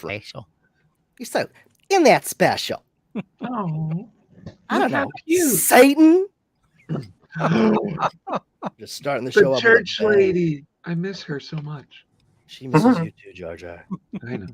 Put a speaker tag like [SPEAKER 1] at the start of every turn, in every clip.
[SPEAKER 1] Facial.
[SPEAKER 2] You're so in that special.
[SPEAKER 3] Oh,
[SPEAKER 2] I don't know.
[SPEAKER 3] cute.
[SPEAKER 2] Satan. Just starting the show
[SPEAKER 3] The
[SPEAKER 2] up.
[SPEAKER 3] church lady. I miss her so much.
[SPEAKER 2] She misses you too, Jar Jar.
[SPEAKER 3] I know.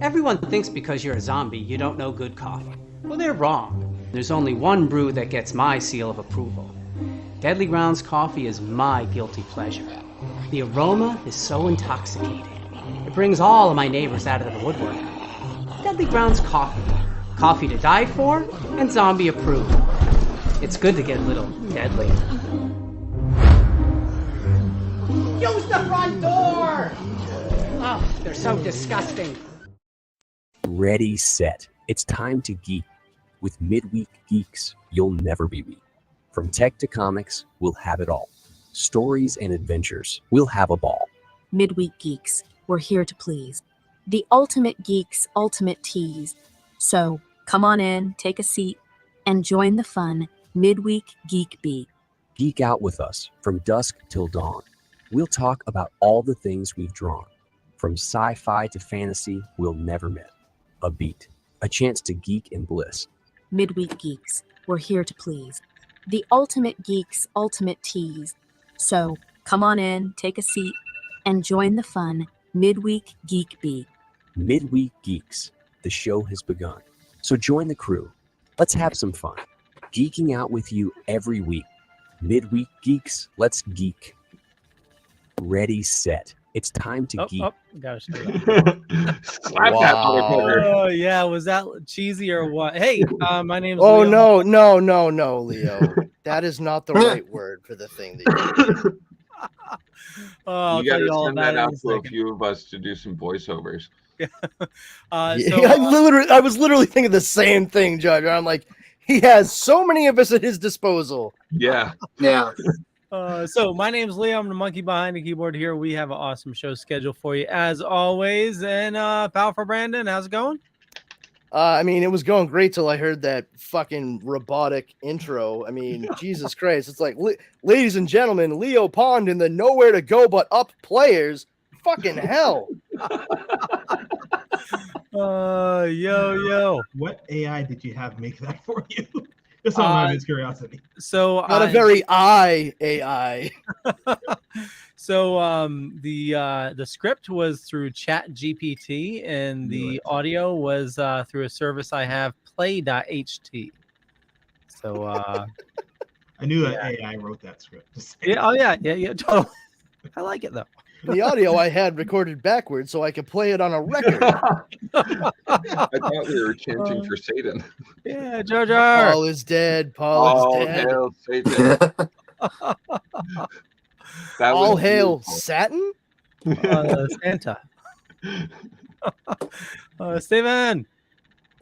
[SPEAKER 4] Everyone thinks because you're a zombie, you don't know good coffee. Well, they're wrong. There's only one brew that gets my seal of approval. Deadly Grounds coffee is my guilty pleasure. The aroma is so intoxicating. It brings all of my neighbors out of the woodwork. Deadly Grounds coffee. Coffee to die for and zombie approved. It's good to get a little deadly. Use the front door! Oh, they're so disgusting.
[SPEAKER 5] Ready, set. It's time to geek. With Midweek Geeks, you'll never be weak. From tech to comics, we'll have it all. Stories and adventures, we'll have a ball.
[SPEAKER 6] Midweek Geeks, we're here to please. The ultimate geeks, ultimate tease. So come on in, take a seat, and join the fun. Midweek Geek Beat.
[SPEAKER 5] Geek out with us from dusk till dawn. We'll talk about all the things we've drawn. From sci-fi to fantasy, we'll never miss a beat, a chance to geek and bliss.
[SPEAKER 6] Midweek Geeks, we're here to please. The ultimate geeks, ultimate tease. So come on in, take a seat, and join the fun. Midweek Geek Beat.
[SPEAKER 5] Midweek Geeks, the show has begun. So join the crew. Let's have some fun. Geeking out with you every week. Midweek Geeks, let's geek. Ready, set. It's time to geek.
[SPEAKER 1] Gotta stay
[SPEAKER 3] Slap that motherfucker.
[SPEAKER 1] Oh yeah, was that cheesy or what? Hey, my name's
[SPEAKER 2] Oh
[SPEAKER 1] Leo.
[SPEAKER 2] no, Leo. That is not the right word for the thing that you
[SPEAKER 1] I'll
[SPEAKER 3] You
[SPEAKER 1] tell
[SPEAKER 3] gotta
[SPEAKER 1] you all
[SPEAKER 3] send
[SPEAKER 1] about
[SPEAKER 3] that
[SPEAKER 1] it
[SPEAKER 3] out
[SPEAKER 1] in a
[SPEAKER 3] to a
[SPEAKER 1] second.
[SPEAKER 3] few of us to do some voiceovers.
[SPEAKER 2] I was literally thinking the same thing, Jar Jar. I'm like, he has so many of us at his disposal.
[SPEAKER 3] Yeah.
[SPEAKER 7] Yeah.
[SPEAKER 1] So my name's Leo. I'm the monkey behind the keyboard here. We have an awesome show scheduled for you as always. And Powerful Brandon, how's it going?
[SPEAKER 2] I mean, it was going great till I heard that fucking robotic intro. I mean, Jesus Christ. It's like, ladies and gentlemen, Leo Pond in the nowhere to go but up players. Fucking hell.
[SPEAKER 1] Yo.
[SPEAKER 8] What AI did you have make that for you? Just out of curiosity.
[SPEAKER 1] So
[SPEAKER 2] Not a very AI.
[SPEAKER 1] So the script was through Chat GPT and the audio was through a service I have, play.ht. So
[SPEAKER 8] I knew that AI wrote that script.
[SPEAKER 1] yeah, totally. I like it though.
[SPEAKER 2] The audio I had recorded backwards so I could play it on a record.
[SPEAKER 3] I thought we were chanting for Satan.
[SPEAKER 1] Yeah, Jar Jar.
[SPEAKER 2] Paul is dead. Paul is dead.
[SPEAKER 3] Hail Satan.
[SPEAKER 2] All hail
[SPEAKER 3] beautiful.
[SPEAKER 2] Satin?
[SPEAKER 1] Santa. Steven.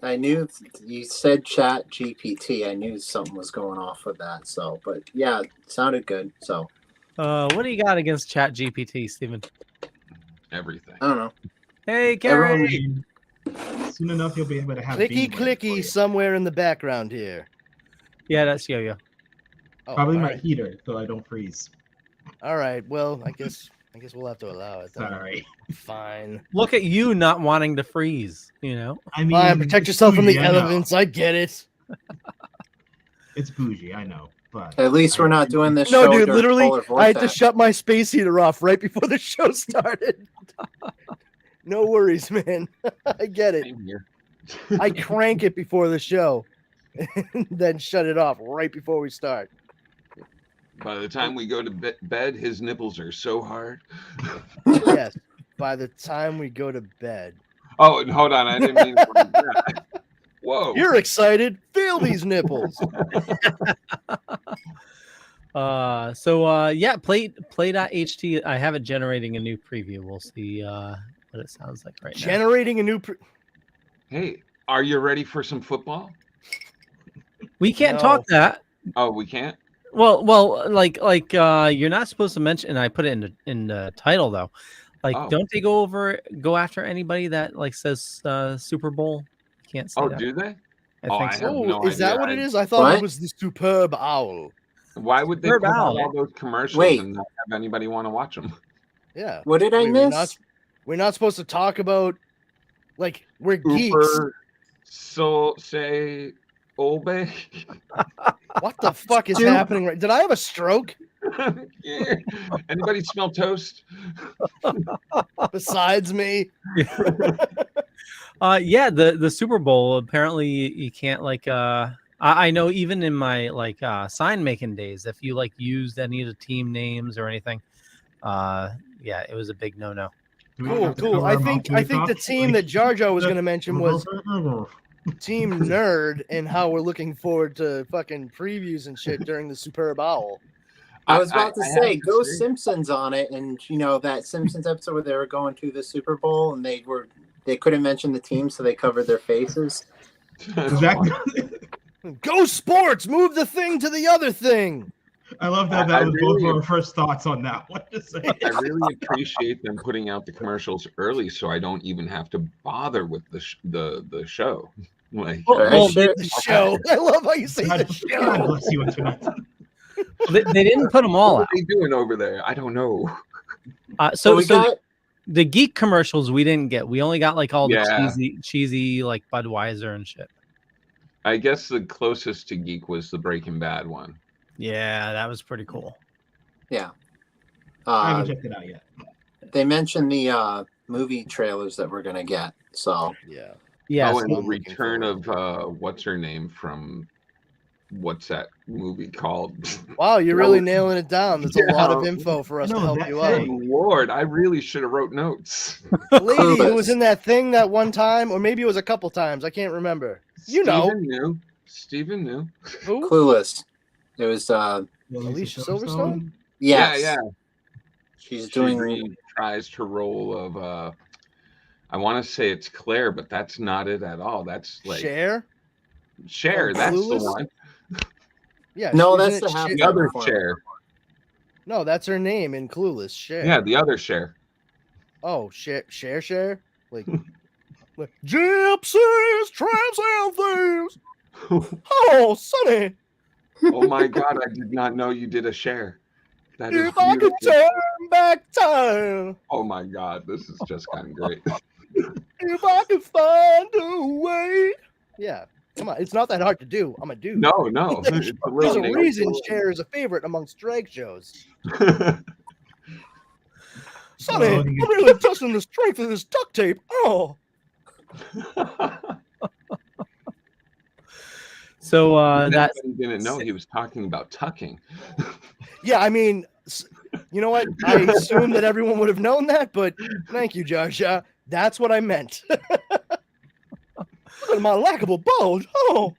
[SPEAKER 7] I knew you said Chat GPT. I knew something was going off with that. So, but yeah, it sounded good. So,
[SPEAKER 1] What do you got against Chat GPT, Steven?
[SPEAKER 3] Everything.
[SPEAKER 7] I don't know.
[SPEAKER 1] Hey, Carrie.
[SPEAKER 8] Soon enough, you'll be able to have
[SPEAKER 2] Clicky somewhere in the background here.
[SPEAKER 1] Yeah, that's Yo-Yo.
[SPEAKER 2] Oh,
[SPEAKER 8] Probably
[SPEAKER 2] all
[SPEAKER 8] my
[SPEAKER 2] right.
[SPEAKER 8] heater, so I don't freeze.
[SPEAKER 2] All right. Well, I guess I guess we'll have to allow it. Then.
[SPEAKER 8] Sorry.
[SPEAKER 2] Fine.
[SPEAKER 1] Look at you not wanting to freeze. You know.
[SPEAKER 8] I mean,
[SPEAKER 2] Fine. Protect
[SPEAKER 8] it's
[SPEAKER 2] yourself from the
[SPEAKER 8] bougie, I know.
[SPEAKER 2] elements. I get it.
[SPEAKER 8] It's bougie, I know, but
[SPEAKER 7] At least we're not doing this
[SPEAKER 2] No,
[SPEAKER 7] show
[SPEAKER 2] dude.
[SPEAKER 7] during
[SPEAKER 2] Literally,
[SPEAKER 7] polar
[SPEAKER 2] I had to
[SPEAKER 7] vortex.
[SPEAKER 2] shut my space heater off right before the show started. No worries, man. I get it.
[SPEAKER 3] Same here.
[SPEAKER 2] I crank it before the show, and then shut it off right before we start.
[SPEAKER 3] By the time we go to bed, his nipples are so hard.
[SPEAKER 2] Yes. By the time we go to bed.
[SPEAKER 3] Oh, and hold on. I didn't mean that. Whoa.
[SPEAKER 2] You're excited. Feel these nipples.
[SPEAKER 1] Yeah, play.ht. I have it generating a new preview. We'll see what it sounds like right now.
[SPEAKER 2] Generating a new.
[SPEAKER 3] Hey, are you ready for some football?
[SPEAKER 1] We can't
[SPEAKER 2] No.
[SPEAKER 1] talk that.
[SPEAKER 3] Oh, we can't?
[SPEAKER 1] Well, like you're not supposed to mention, and I put it in the title though. Like,
[SPEAKER 3] Oh.
[SPEAKER 1] don't they go after anybody that like says Super Bowl? You can't say
[SPEAKER 3] Oh,
[SPEAKER 1] that.
[SPEAKER 3] do they?
[SPEAKER 1] I
[SPEAKER 3] Oh,
[SPEAKER 1] think
[SPEAKER 3] I
[SPEAKER 1] so.
[SPEAKER 3] have
[SPEAKER 2] Oh,
[SPEAKER 3] no
[SPEAKER 2] is that
[SPEAKER 3] idea.
[SPEAKER 2] what it is? I thought
[SPEAKER 7] What?
[SPEAKER 2] it was the superb owl.
[SPEAKER 3] Why would they
[SPEAKER 1] Superb
[SPEAKER 3] put out
[SPEAKER 1] owl.
[SPEAKER 3] all those commercials
[SPEAKER 7] Wait.
[SPEAKER 3] and not have anybody want to watch them?
[SPEAKER 2] Yeah.
[SPEAKER 7] What did I
[SPEAKER 2] Wait,
[SPEAKER 7] miss?
[SPEAKER 2] We're not supposed to talk about, like, we're geeks.
[SPEAKER 3] Uber, so say, Olbe.
[SPEAKER 2] What the fuck is happening? Right? Did I have a stroke?
[SPEAKER 3] Yeah. Anybody smell toast?
[SPEAKER 2] Besides me?
[SPEAKER 1] Yeah, the Super Bowl, apparently you can't like I know even in my like sign making days, if you like used any of the team names or anything, yeah, it was a big no.
[SPEAKER 8] Do we
[SPEAKER 2] Cool,
[SPEAKER 8] have to
[SPEAKER 2] cool.
[SPEAKER 8] cover
[SPEAKER 2] I
[SPEAKER 8] our
[SPEAKER 2] think
[SPEAKER 8] mouth
[SPEAKER 2] the
[SPEAKER 8] talk?
[SPEAKER 2] team that Jar Jar was going to mention was
[SPEAKER 8] was.
[SPEAKER 2] Team Nerd, and how we're looking forward to fucking previews and shit during the Superb Owl.
[SPEAKER 7] I was about to
[SPEAKER 3] I
[SPEAKER 7] say,
[SPEAKER 3] have
[SPEAKER 7] go
[SPEAKER 3] say-
[SPEAKER 7] Simpsons on it, and you know that Simpsons episode where they were going to the Super Bowl and they couldn't mention the team, so they covered their faces.
[SPEAKER 8] Exactly.
[SPEAKER 2] Go sports! Move the thing to the other thing.
[SPEAKER 8] I love that.
[SPEAKER 3] I
[SPEAKER 8] That was both
[SPEAKER 3] really-
[SPEAKER 8] of our first thoughts on that one. Just saying.
[SPEAKER 3] I really appreciate them putting out the commercials early, so I don't even have to bother with the show. Like,
[SPEAKER 7] Well,
[SPEAKER 2] The show. I love how you say
[SPEAKER 8] God,
[SPEAKER 2] the
[SPEAKER 8] God
[SPEAKER 2] show.
[SPEAKER 8] bless you, Internet.
[SPEAKER 1] They didn't put them all
[SPEAKER 3] what
[SPEAKER 1] out.
[SPEAKER 3] are they doing over there? I don't know.
[SPEAKER 1] So
[SPEAKER 7] we
[SPEAKER 1] so
[SPEAKER 7] got
[SPEAKER 1] the geek commercials we didn't get. We only got like all the
[SPEAKER 3] Yeah.
[SPEAKER 1] cheesy like Budweiser and shit.
[SPEAKER 3] I guess the closest to geek was the Breaking Bad one.
[SPEAKER 1] Yeah, that was pretty cool.
[SPEAKER 7] yeah.
[SPEAKER 8] I haven't checked it out yet.
[SPEAKER 7] They mentioned the movie trailers that we're gonna get. So
[SPEAKER 2] Yeah.
[SPEAKER 1] Yeah,
[SPEAKER 3] Oh,
[SPEAKER 1] so-
[SPEAKER 3] and the
[SPEAKER 2] I'm looking
[SPEAKER 3] return of what's her name from what's that movie called?
[SPEAKER 2] Wow, you're really nailing it down. There's a lot of
[SPEAKER 3] Yeah.
[SPEAKER 2] info for us to
[SPEAKER 8] No,
[SPEAKER 2] help
[SPEAKER 8] that-
[SPEAKER 2] you
[SPEAKER 3] Good
[SPEAKER 2] out.
[SPEAKER 3] Lord, I really should have wrote notes.
[SPEAKER 2] The lady who was in that thing that one time, or maybe it was a couple times. I can't remember. You know.
[SPEAKER 3] Steven knew.
[SPEAKER 2] Who?
[SPEAKER 7] Clueless. It was
[SPEAKER 2] Alicia Silverstone?
[SPEAKER 7] yes.
[SPEAKER 3] Yeah.
[SPEAKER 7] She's
[SPEAKER 3] She
[SPEAKER 7] doing
[SPEAKER 3] reprised her role of I want to say it's Claire, but that's not it at all. That's like
[SPEAKER 2] Cher?
[SPEAKER 3] Cher.
[SPEAKER 2] Oh,
[SPEAKER 3] That's
[SPEAKER 2] Clueless?
[SPEAKER 3] the one.
[SPEAKER 2] Yeah.
[SPEAKER 7] No,
[SPEAKER 2] isn't
[SPEAKER 7] that's
[SPEAKER 2] it
[SPEAKER 7] the
[SPEAKER 2] Cher?
[SPEAKER 7] half-
[SPEAKER 3] The other
[SPEAKER 7] Before.
[SPEAKER 3] Cher.
[SPEAKER 2] No, that's her name in Clueless. Cher.
[SPEAKER 3] Yeah, the other Cher.
[SPEAKER 2] Oh, Cher? Like gypsies, tramps, and thieves. Oh, Sonny,
[SPEAKER 3] Oh my God, I did not know you did a Cher. That is
[SPEAKER 2] if I could
[SPEAKER 3] beautiful.
[SPEAKER 2] turn back time,
[SPEAKER 3] Oh my God, this is just kind of great.
[SPEAKER 2] if I could find a way. Yeah, come on, it's not that hard to do. I'm a dude.
[SPEAKER 3] No, it's a
[SPEAKER 2] There's
[SPEAKER 3] little
[SPEAKER 2] a reason Cher is a favorite amongst drag shows. Sonny,
[SPEAKER 8] Oh,
[SPEAKER 2] I'm
[SPEAKER 8] you-
[SPEAKER 2] really testing the strength of this duct tape. Oh,
[SPEAKER 1] So that
[SPEAKER 3] Everybody didn't know he was talking about tucking.
[SPEAKER 2] yeah. I mean, you know what? I assumed that everyone would have known that, but thank you, Joshua. That's what I meant. Look at my likable bulge. Oh,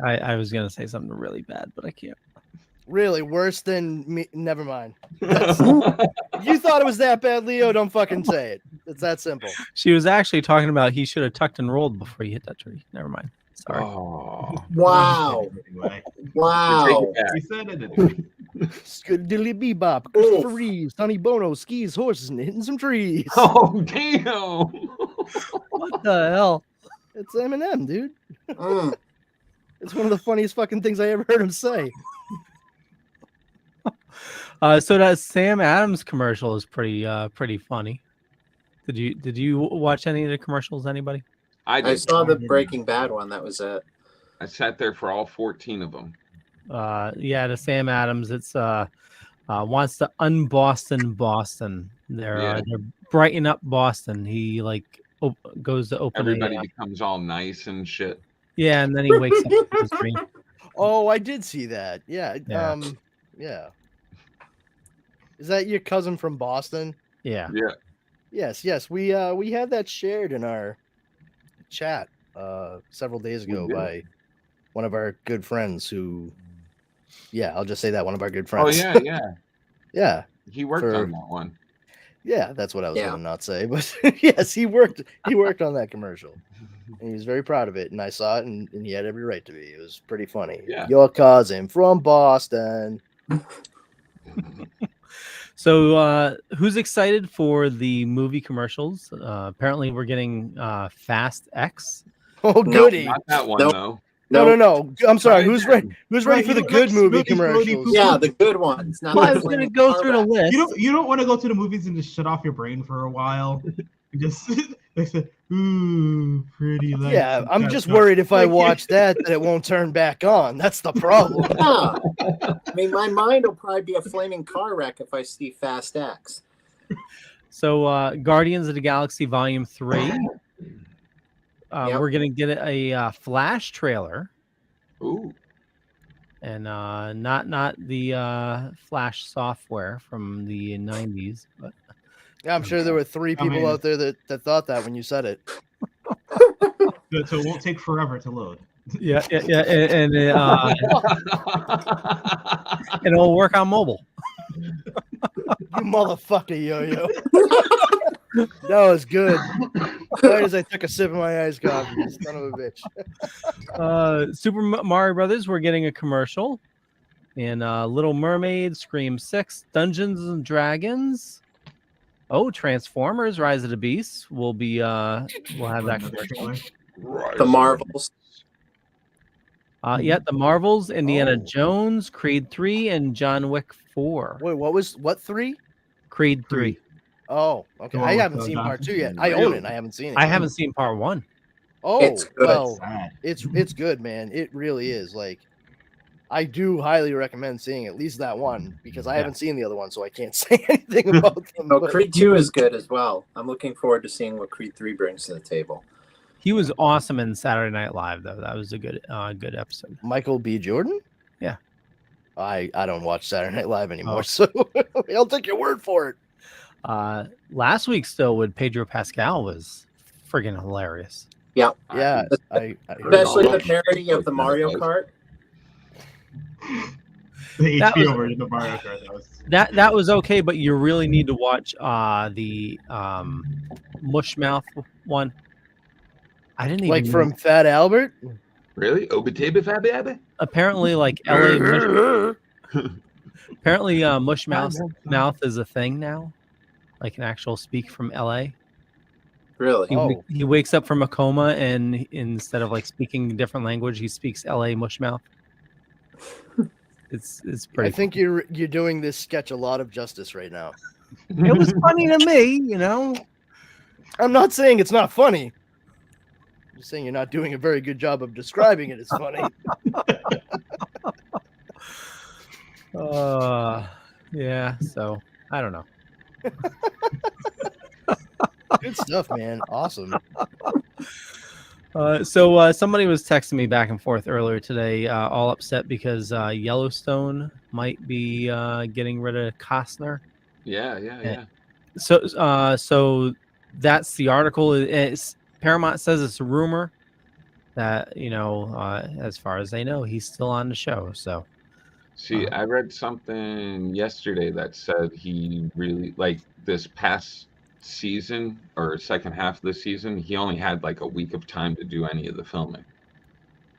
[SPEAKER 1] I was gonna say something really bad, but I can't.
[SPEAKER 2] really? Worse than me? Never mind. You thought it was that bad, Leo? Don't fucking say it. It's that simple.
[SPEAKER 1] She was actually talking about he should have tucked and rolled before he hit that tree. Never mind. Sorry.
[SPEAKER 3] Oh,
[SPEAKER 7] wow.
[SPEAKER 8] Anyway,
[SPEAKER 7] Wow.
[SPEAKER 8] he said it anyway.
[SPEAKER 2] Diddly bebop, Christopher Reeves, Sonny Bono skis horses and hitting some trees.
[SPEAKER 3] oh damn!
[SPEAKER 1] What the hell?
[SPEAKER 2] It's Eminem, dude.
[SPEAKER 7] Mm.
[SPEAKER 2] It's one of the funniest fucking things I ever heard him say.
[SPEAKER 1] So that Sam Adams commercial is pretty funny. Did you watch any of the commercials? Anybody?
[SPEAKER 3] I
[SPEAKER 7] I
[SPEAKER 3] did.
[SPEAKER 7] saw the Breaking Bad one. That was it.
[SPEAKER 3] I sat there for all 14 of them.
[SPEAKER 1] Yeah, the Sam Adams. It's wants to unBoston Boston. They're brighten up Boston. He like goes to open.
[SPEAKER 3] Everybody becomes all nice and shit.
[SPEAKER 1] Yeah, and then he wakes up with his dream.
[SPEAKER 2] Oh, I did see that. Yeah.
[SPEAKER 1] Yeah.
[SPEAKER 2] Yeah. Is that your cousin from Boston?
[SPEAKER 1] Yeah.
[SPEAKER 3] Yeah.
[SPEAKER 2] Yes. We had that shared in our chat several days ago by one of our good friends who, I'll just say that, one of our good friends.
[SPEAKER 3] Oh yeah.
[SPEAKER 2] Yeah.
[SPEAKER 3] He worked on that one.
[SPEAKER 2] Yeah, that's what I was gonna not say, but yes, he worked on that commercial. And he was very proud of it, and I saw it, and he had every right to be. It was pretty funny.
[SPEAKER 3] Yeah.
[SPEAKER 2] Your cousin from Boston.
[SPEAKER 1] So, who's excited for the movie commercials? Apparently, we're getting Fast X.
[SPEAKER 2] Oh, goody!
[SPEAKER 3] Not that one though.
[SPEAKER 2] No. I'm sorry. Who's ready? Who's ready
[SPEAKER 8] Right,
[SPEAKER 2] for the
[SPEAKER 8] you
[SPEAKER 2] good
[SPEAKER 8] like
[SPEAKER 2] movie
[SPEAKER 8] Snooty
[SPEAKER 2] commercials?
[SPEAKER 8] Floaty
[SPEAKER 7] Yeah, the good ones. Not
[SPEAKER 1] Well, I
[SPEAKER 7] the
[SPEAKER 1] was going to
[SPEAKER 7] flaming
[SPEAKER 1] go
[SPEAKER 7] car
[SPEAKER 1] through the
[SPEAKER 7] wreck.
[SPEAKER 1] list.
[SPEAKER 8] You don't want to go to the movies and just shut off your brain for a while. You just they said, "Ooh, pretty." Lights
[SPEAKER 2] Yeah,
[SPEAKER 8] and
[SPEAKER 2] I'm
[SPEAKER 8] that
[SPEAKER 2] just
[SPEAKER 8] stuff."
[SPEAKER 2] worried if I
[SPEAKER 8] Like,
[SPEAKER 2] watch that it won't turn back on. That's the problem.
[SPEAKER 7] Yeah. I mean, my mind will probably be a flaming car wreck if I see Fast X.
[SPEAKER 1] So, Guardians of the Galaxy Volume 3. We're going to get a Flash trailer.
[SPEAKER 3] Ooh.
[SPEAKER 1] And not the Flash software from the 90s, but
[SPEAKER 2] Yeah, I'm sure there were 3 people out there that thought that when you said it.
[SPEAKER 8] So it won't take forever to load.
[SPEAKER 1] yeah, and it'll work on mobile.
[SPEAKER 2] You motherfucker, Yo-Yo. That was good. Right as I took a sip of my iced coffee, you son of a bitch.
[SPEAKER 1] Super Mario Brothers, we're getting a commercial. And Little Mermaid, Scream 6, Dungeons and Dragons. Oh, Transformers, Rise of the Beasts. We'll have that commercial.
[SPEAKER 7] The Marvels.
[SPEAKER 1] The Marvels, Indiana Jones, Creed 3, and John Wick 4.
[SPEAKER 2] Wait, what 3?
[SPEAKER 1] Creed 3.
[SPEAKER 2] Oh, okay. I haven't seen part 2 yet. I own it. I haven't seen it.
[SPEAKER 1] I haven't seen part 1.
[SPEAKER 2] Oh,
[SPEAKER 7] It's good.
[SPEAKER 2] well, it's good, man. It really is. Like, I do highly recommend seeing at least that one because I haven't seen the other one, so I can't say anything about them.
[SPEAKER 7] Oh, Creed 2 is good as well. I'm looking forward to seeing what Creed 3 brings to the table.
[SPEAKER 1] He was awesome in Saturday Night Live, though. That was a good episode.
[SPEAKER 2] Michael B. Jordan?
[SPEAKER 1] Yeah.
[SPEAKER 2] I don't watch Saturday Night Live anymore, so I'll take your word for it.
[SPEAKER 1] Last week, still, with Pedro Pascal was friggin' hilarious.
[SPEAKER 7] Yeah.
[SPEAKER 2] Yeah. I
[SPEAKER 7] Especially the parody of the Mario Kart.
[SPEAKER 8] The
[SPEAKER 1] That
[SPEAKER 8] HBO
[SPEAKER 1] was-
[SPEAKER 8] version of Mario Kart.
[SPEAKER 1] That was okay, but you really need to watch the Mushmouth one. I didn't even
[SPEAKER 2] like from Fat Albert.
[SPEAKER 3] Really? Obitabe Fabby Abby?
[SPEAKER 1] apparently like LA apparently Mushmouth is a thing now, like an actual speak from LA.
[SPEAKER 7] Really?
[SPEAKER 1] He wakes up from a coma and instead of like speaking a different language, he speaks LA Mushmouth. It's pretty.
[SPEAKER 2] I think you're doing this sketch a lot of justice right now.
[SPEAKER 1] It was funny to me, you know.
[SPEAKER 2] I'm not saying it's not funny. I'm just saying you're not doing a very good job of describing it as funny.
[SPEAKER 1] Yeah. So I don't know.
[SPEAKER 2] Good stuff, man. Awesome.
[SPEAKER 1] So somebody was texting me back and forth earlier today, all upset because Yellowstone might be getting rid of Costner.
[SPEAKER 3] Yeah.
[SPEAKER 1] So that's the article. Paramount says it's a rumor that, as far as they know, he's still on the show. So,
[SPEAKER 3] see, I read something yesterday that said he really, like, this past season or second half of the season, he only had like a week of time to do any of the filming.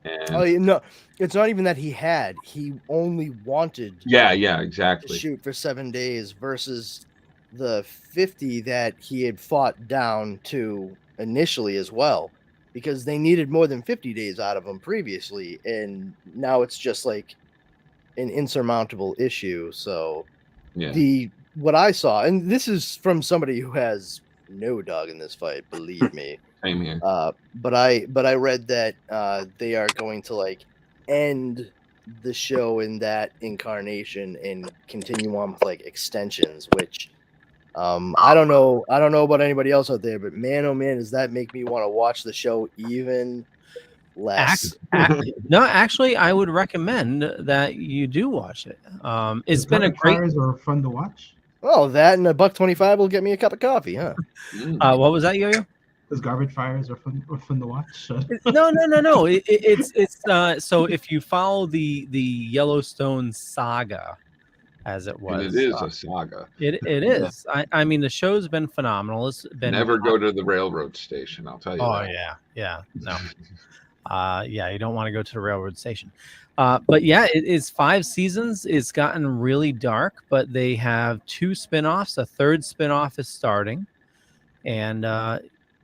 [SPEAKER 3] And
[SPEAKER 2] no, it's not even that he only wanted
[SPEAKER 3] exactly
[SPEAKER 2] to shoot for 7 days versus the 50 that he had fought down to initially as well. because they needed more than 50 days out of him previously, and now it's just like an insurmountable issue. So what I saw, and this is from somebody who has no dog in this fight, believe me.
[SPEAKER 3] Same here.
[SPEAKER 2] But I read that they are going to like end the show in that incarnation and continue on with like extensions, which I don't know about anybody else out there, but man, oh man, does that make me want to watch the show even less.
[SPEAKER 1] No, actually, I would recommend that you do watch it. It's been a great.
[SPEAKER 8] Fires are fun to watch.
[SPEAKER 2] Oh, that and $1.25 will get me a cup of coffee, huh?
[SPEAKER 1] What was that, Yo-Yo?
[SPEAKER 8] Those garbage fires are fun to watch.
[SPEAKER 1] No. It's so if you follow the YellowStone saga, as it was,
[SPEAKER 3] and it is a saga.
[SPEAKER 1] It is. I mean, the show's been phenomenal. It's been
[SPEAKER 3] never go to the railroad station. I'll tell you.
[SPEAKER 1] Oh
[SPEAKER 3] that.
[SPEAKER 1] yeah, no. Yeah, you don't want to go to the railroad station. But yeah, it's 5 seasons. It's gotten really dark, but they have 2 spinoffs. A third spinoff is starting, and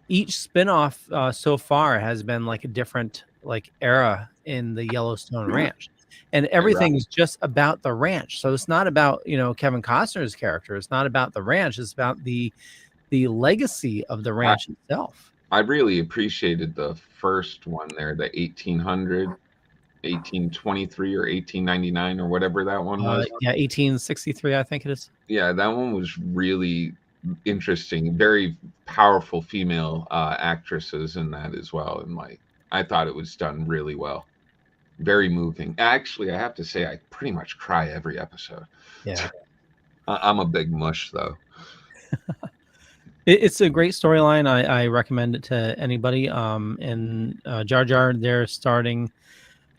[SPEAKER 1] each spinoff so far has been like a different like era in the Yellowstone Ranch, and everything is just about the ranch. So it's not about Kevin Costner's character. It's not about the ranch. It's about the legacy of the ranch itself.
[SPEAKER 3] I really appreciated the first one there, the 1800, 1823 or 1899 or whatever that one was.
[SPEAKER 1] Yeah, 1863, I think it is.
[SPEAKER 3] Yeah, that one was really interesting. Very powerful female actresses in that as well. And like, I thought it was done really well. Very moving. Actually, I have to say, I pretty much cry every episode.
[SPEAKER 1] Yeah.
[SPEAKER 3] I'm a big mush, though.
[SPEAKER 1] It's a great storyline. I recommend it to anybody. And Jar Jar, they're starting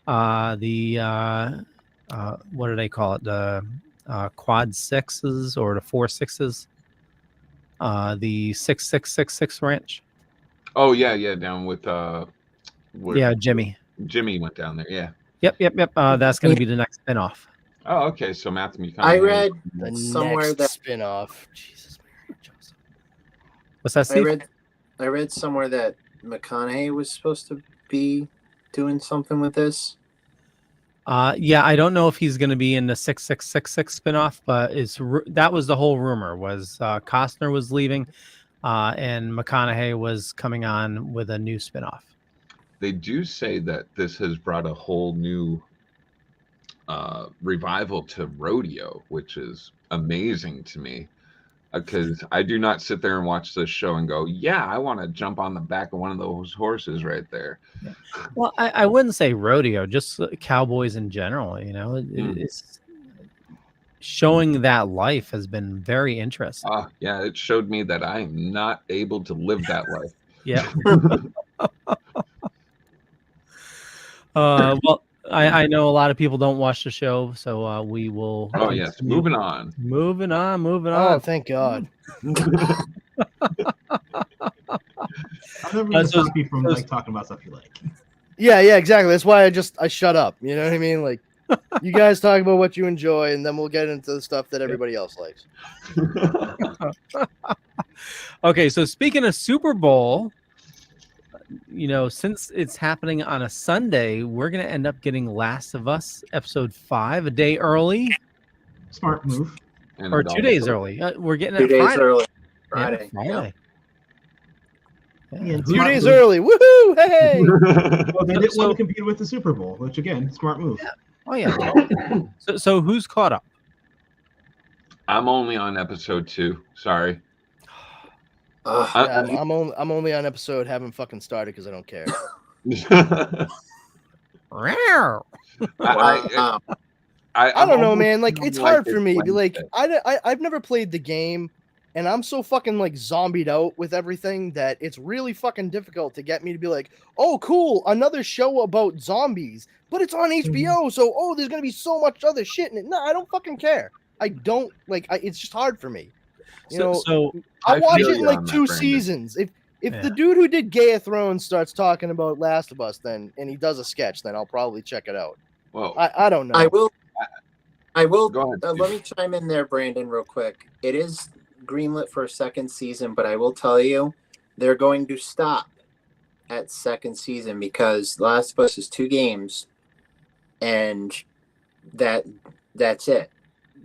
[SPEAKER 1] the what do they call it? The quad sixes or the 4 6s. The 6666 ranch.
[SPEAKER 3] Oh yeah, down with
[SPEAKER 1] Jimmy.
[SPEAKER 3] Jimmy went down there. Yeah.
[SPEAKER 1] Yep. That's going to be the next spinoff.
[SPEAKER 3] Oh, okay. So Matthew,
[SPEAKER 7] I read
[SPEAKER 2] The
[SPEAKER 7] somewhere
[SPEAKER 2] next
[SPEAKER 7] that
[SPEAKER 2] spinoff. Jesus, Mary, Joseph.
[SPEAKER 1] What's that, Steve?
[SPEAKER 7] I read somewhere that McConaughey was supposed to be doing something with this.
[SPEAKER 1] Yeah, I don't know if he's going to be in the 6666 spinoff, but that was the whole rumor was Costner was leaving, and McConaughey was coming on with a new spinoff.
[SPEAKER 3] They do say that this has brought a whole new revival to rodeo, which is amazing to me. Because I do not sit there and watch this show and go, yeah, I want to jump on the back of one of those horses right there.
[SPEAKER 1] Yeah. Well, I wouldn't say rodeo, just cowboys in general. It's showing that life has been very interesting.
[SPEAKER 3] Yeah, it showed me that I am not able to live that life.
[SPEAKER 1] Yeah. Well, I know a lot of people don't watch the show, so we will.
[SPEAKER 3] Oh yes, moving on.
[SPEAKER 2] Oh, thank God.
[SPEAKER 8] I'm never gonna stop you from like talking about stuff you like.
[SPEAKER 2] Yeah, exactly. That's why I shut up. You know what I mean? Like, you guys talk about what you enjoy, and then we'll get into the stuff that everybody else likes.
[SPEAKER 1] Okay, so speaking of Super Bowl, since it's happening on a Sunday, we're going to end up getting Last of Us episode 5 a day early.
[SPEAKER 8] Smart move.
[SPEAKER 1] Or 2 days early. We're getting
[SPEAKER 7] 2
[SPEAKER 1] it
[SPEAKER 7] days
[SPEAKER 1] Friday.
[SPEAKER 7] early.
[SPEAKER 1] Friday.
[SPEAKER 7] Yeah.
[SPEAKER 8] Yeah,
[SPEAKER 2] 2 days early. Woohoo! Hey!
[SPEAKER 8] Well, they didn't want to compete with the Super Bowl, which again, smart move.
[SPEAKER 1] Yeah. Oh yeah. So who's caught up?
[SPEAKER 3] I'm only on episode 2. Sorry.
[SPEAKER 2] I'm only on episode haven't fucking started because I don't care. I don't know, man. Like, it's hard for me. Like, I've never played the game, and I'm so fucking like zombied out with everything that it's really fucking difficult to get me to be like, oh, cool, another show about zombies, but it's on HBO, so there's gonna be so much other shit in it. No, I don't fucking care. I don't like. It's just hard for me. So I'll watch it in like 2 seasons. If the dude who did Game of Thrones starts talking about Last of Us, and he does a sketch, then I'll probably check it out.
[SPEAKER 3] Well,
[SPEAKER 2] I don't know.
[SPEAKER 7] I will.
[SPEAKER 3] Go ahead,
[SPEAKER 7] let me chime in there, Brandon, real quick. It is greenlit for a 2nd season, but I will tell you, they're going to stop at second season because Last of Us is 2 games, and that's it.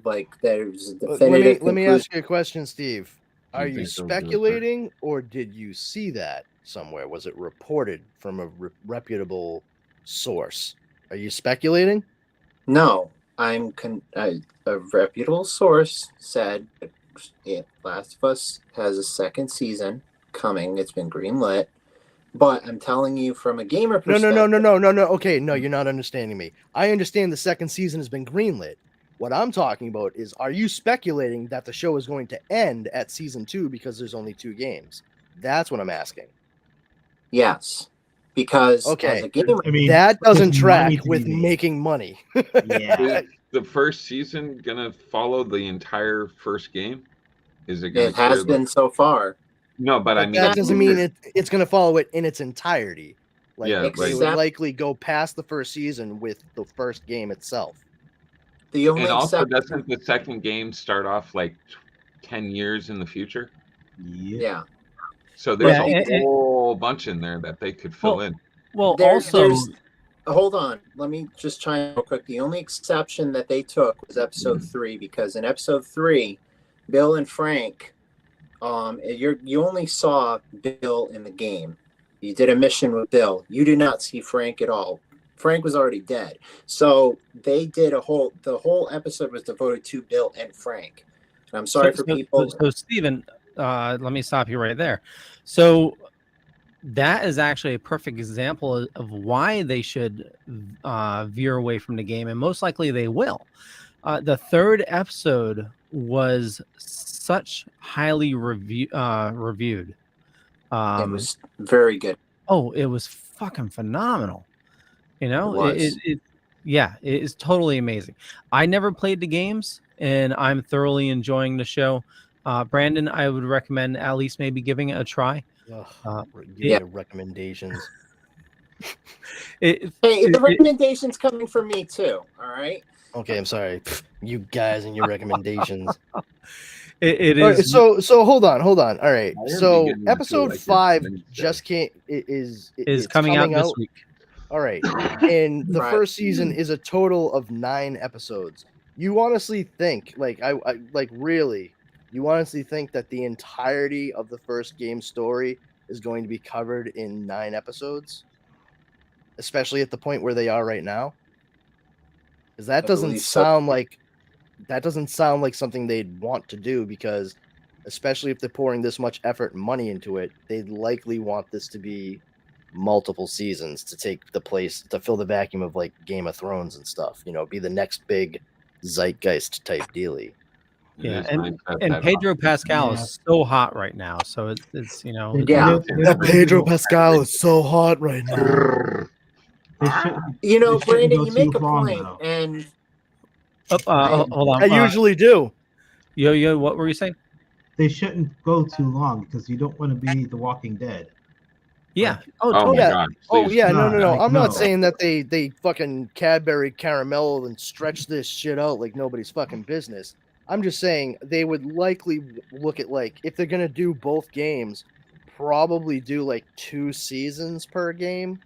[SPEAKER 7] Like there's a definitive
[SPEAKER 2] Let me
[SPEAKER 7] conclusion.
[SPEAKER 2] ask you a question, Steve. Are you
[SPEAKER 3] think they'll do it
[SPEAKER 2] speculating, or did you see that somewhere? Was it reported from a reputable source? Are you speculating?
[SPEAKER 7] No, a reputable source said Last of Us has a second season coming. It's been greenlit. But I'm telling you from a gamer perspective.
[SPEAKER 2] No. Okay, no, you're not understanding me. I understand the second season has been greenlit. What I'm talking about is, are you speculating that the show is going to end at season 2 because there's only 2 games? That's what I'm asking.
[SPEAKER 7] Yes. Because
[SPEAKER 2] Okay.
[SPEAKER 7] as a gamer,
[SPEAKER 8] I mean,
[SPEAKER 2] That doesn't
[SPEAKER 8] there's money
[SPEAKER 2] track
[SPEAKER 8] to
[SPEAKER 2] with
[SPEAKER 8] be made.
[SPEAKER 2] making money.
[SPEAKER 8] Yeah.
[SPEAKER 3] Is the first season gonna follow the entire first game? Is it gonna?
[SPEAKER 7] it has
[SPEAKER 3] clear
[SPEAKER 7] been so far.
[SPEAKER 3] No, but I
[SPEAKER 2] But
[SPEAKER 3] mean,
[SPEAKER 2] that doesn't mean it's going to follow it in its entirety. Like,
[SPEAKER 3] Yeah,
[SPEAKER 2] they would
[SPEAKER 7] except-
[SPEAKER 2] likely go past the first season with the first game itself.
[SPEAKER 7] The only
[SPEAKER 3] And also,
[SPEAKER 7] exception,
[SPEAKER 3] doesn't the second game start off like 10 years in the future?
[SPEAKER 7] yeah.
[SPEAKER 3] So there's
[SPEAKER 1] Yeah,
[SPEAKER 3] a whole bunch in there that they could fill in.
[SPEAKER 1] Well,
[SPEAKER 7] There's-
[SPEAKER 1] also,
[SPEAKER 7] there's- Hold on. Let me just chime in real quick. The only exception that they took was episode 3, because in episode 3, Bill and Frank, you only saw Bill in the game. You did a mission with Bill. You did not see Frank at all. Frank was already dead. So they did the whole episode was devoted to Bill and Frank. And I'm sorry for people.
[SPEAKER 1] So Steven, let me stop you right there. So that is actually a perfect example of why they should veer away from the game, and most likely they will. The third episode was such highly reviewed.
[SPEAKER 7] It was very good.
[SPEAKER 1] Oh, it was fucking phenomenal. You know,
[SPEAKER 7] It was.
[SPEAKER 1] Yeah, it is totally amazing. I never played the games, and I'm thoroughly enjoying the show. Brandon, I would recommend at least maybe giving it a try.
[SPEAKER 2] Give me recommendations.
[SPEAKER 7] Hey, the recommendation's coming from me too. All right.
[SPEAKER 2] Okay, I'm sorry. You guys and your recommendations.
[SPEAKER 1] It
[SPEAKER 2] All right,
[SPEAKER 1] is.
[SPEAKER 2] so hold on. All right.
[SPEAKER 3] I
[SPEAKER 2] So
[SPEAKER 3] didn't get into,
[SPEAKER 2] episode
[SPEAKER 3] like,
[SPEAKER 2] 5
[SPEAKER 3] your
[SPEAKER 2] just can't is
[SPEAKER 1] coming out this week.
[SPEAKER 2] All right. And the
[SPEAKER 7] Right.
[SPEAKER 2] first season is a total of 9 episodes. You honestly think, you honestly think that the entirety of the first game story is going to be covered in 9 episodes? Especially at the point where they are right now? Because that
[SPEAKER 7] I
[SPEAKER 2] doesn't
[SPEAKER 7] believe so.
[SPEAKER 2] sound like something they'd want to do, because especially if they're pouring this much effort and money into it, they'd likely want this to be multiple seasons to take the place, to fill the vacuum of like Game of Thrones and stuff, be the next big zeitgeist type dealy.
[SPEAKER 1] Yeah,
[SPEAKER 3] It is nice to have
[SPEAKER 1] and
[SPEAKER 3] that
[SPEAKER 1] Pedro
[SPEAKER 3] option.
[SPEAKER 1] Pascal
[SPEAKER 8] Yeah.
[SPEAKER 1] is so hot right now. So it's
[SPEAKER 7] Yeah.
[SPEAKER 2] Pascal is so hot right now.
[SPEAKER 7] You know,
[SPEAKER 8] They shouldn't
[SPEAKER 7] Brandon,
[SPEAKER 8] go
[SPEAKER 7] you make
[SPEAKER 8] too
[SPEAKER 7] a
[SPEAKER 8] long,
[SPEAKER 7] point,
[SPEAKER 8] though.
[SPEAKER 7] and
[SPEAKER 1] hold on.
[SPEAKER 2] I usually do.
[SPEAKER 1] Yo, what were you saying?
[SPEAKER 8] They shouldn't go too long because you don't want to be The Walking Dead.
[SPEAKER 1] Yeah.
[SPEAKER 3] Oh
[SPEAKER 1] totally.
[SPEAKER 3] my
[SPEAKER 2] yeah.
[SPEAKER 3] god.
[SPEAKER 2] Oh
[SPEAKER 3] please.
[SPEAKER 2] yeah,
[SPEAKER 8] No,
[SPEAKER 2] no. I'm not
[SPEAKER 8] no.
[SPEAKER 2] saying that they fucking Cadbury caramel and stretch this shit out like nobody's fucking business. I'm just saying they would likely look at, like, if they're gonna do both games, probably do like 2 seasons per game.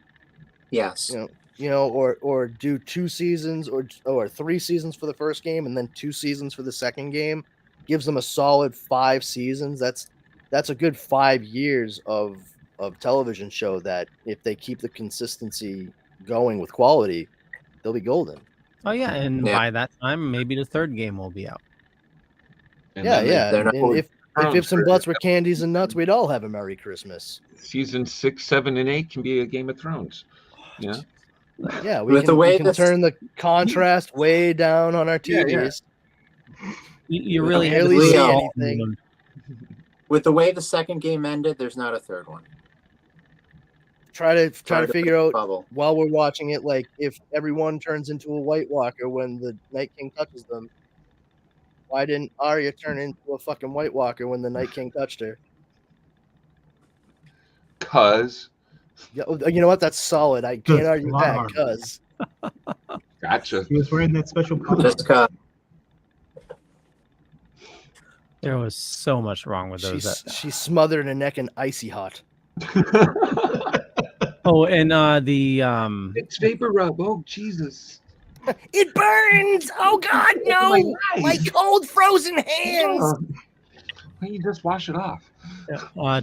[SPEAKER 7] yes,
[SPEAKER 2] Or do 2 seasons or 3 seasons for the first game and then 2 seasons for the second game. Gives them a solid 5 seasons. That's a good 5 years of television show that, if they keep the consistency going with quality, they'll be golden.
[SPEAKER 1] Oh yeah, and
[SPEAKER 7] Yeah.
[SPEAKER 1] by that time, maybe the third game will be out.
[SPEAKER 3] And
[SPEAKER 2] Yeah,
[SPEAKER 3] then
[SPEAKER 2] yeah.
[SPEAKER 7] they're not-
[SPEAKER 2] And if
[SPEAKER 3] Thrones
[SPEAKER 2] some
[SPEAKER 3] for
[SPEAKER 2] butts were candies and nuts, we'd all have a Merry Christmas.
[SPEAKER 3] season 6, 7, and 8 can be a Game of Thrones. Yeah.
[SPEAKER 2] Yeah, we
[SPEAKER 7] With
[SPEAKER 2] can,
[SPEAKER 7] the way
[SPEAKER 2] we can
[SPEAKER 7] this-
[SPEAKER 2] turn the contrast way down on our
[SPEAKER 3] Yeah,
[SPEAKER 2] TVs.
[SPEAKER 3] yeah.
[SPEAKER 1] You really have
[SPEAKER 2] barely
[SPEAKER 1] to
[SPEAKER 7] see
[SPEAKER 1] see all of
[SPEAKER 2] anything.
[SPEAKER 1] them.
[SPEAKER 7] with the way the second game ended, there's not a third one.
[SPEAKER 2] Try to
[SPEAKER 7] Sorry
[SPEAKER 2] figure out
[SPEAKER 7] bubble.
[SPEAKER 2] while we're watching it, like, if everyone turns into a White Walker when the Night King touches them. Why didn't Arya turn into a fucking White Walker when the Night King touched her?
[SPEAKER 3] Cause
[SPEAKER 2] Yeah, you know what? That's solid. I can't
[SPEAKER 8] Good
[SPEAKER 2] argue
[SPEAKER 8] lord.
[SPEAKER 2] that, cuz.
[SPEAKER 3] gotcha.
[SPEAKER 8] He was wearing that special
[SPEAKER 7] Just cut.
[SPEAKER 1] There was so much wrong with those.
[SPEAKER 2] She smothered her neck in icy hot.
[SPEAKER 1] Oh, and the
[SPEAKER 3] It's vapor rub. Oh Jesus!
[SPEAKER 2] It burns. Oh God, no! My cold frozen hands.
[SPEAKER 3] Oh, why don't you just wash it off?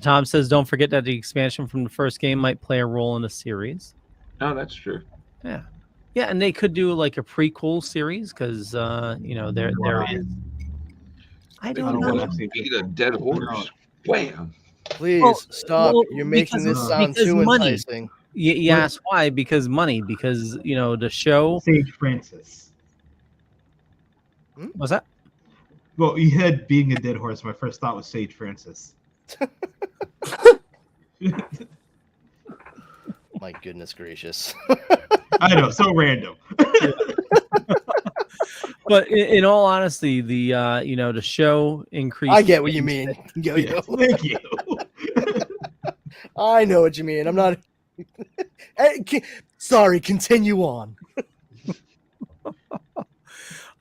[SPEAKER 1] Tom says, don't forget that the expansion from the first game might play a role in the series.
[SPEAKER 3] Oh, that's true.
[SPEAKER 1] Yeah, and they could do like a prequel series because there is. I don't know.
[SPEAKER 3] Eat a dead horse. Wham!
[SPEAKER 2] Please stop. You're making
[SPEAKER 1] because-
[SPEAKER 2] this sound
[SPEAKER 1] because
[SPEAKER 2] too
[SPEAKER 1] money.
[SPEAKER 2] enticing.
[SPEAKER 1] You ask why? Because money. Because the show.
[SPEAKER 8] Sage Francis.
[SPEAKER 1] What's that?
[SPEAKER 8] Well, you had being a dead horse. My first thought was Sage Francis.
[SPEAKER 2] My goodness gracious.
[SPEAKER 8] I know, so random.
[SPEAKER 1] But in all honesty, the show increased.
[SPEAKER 2] I get what you mean. Yo-yo.
[SPEAKER 8] Yes, thank you.
[SPEAKER 2] I know what you mean. I'm not. Sorry. Continue on.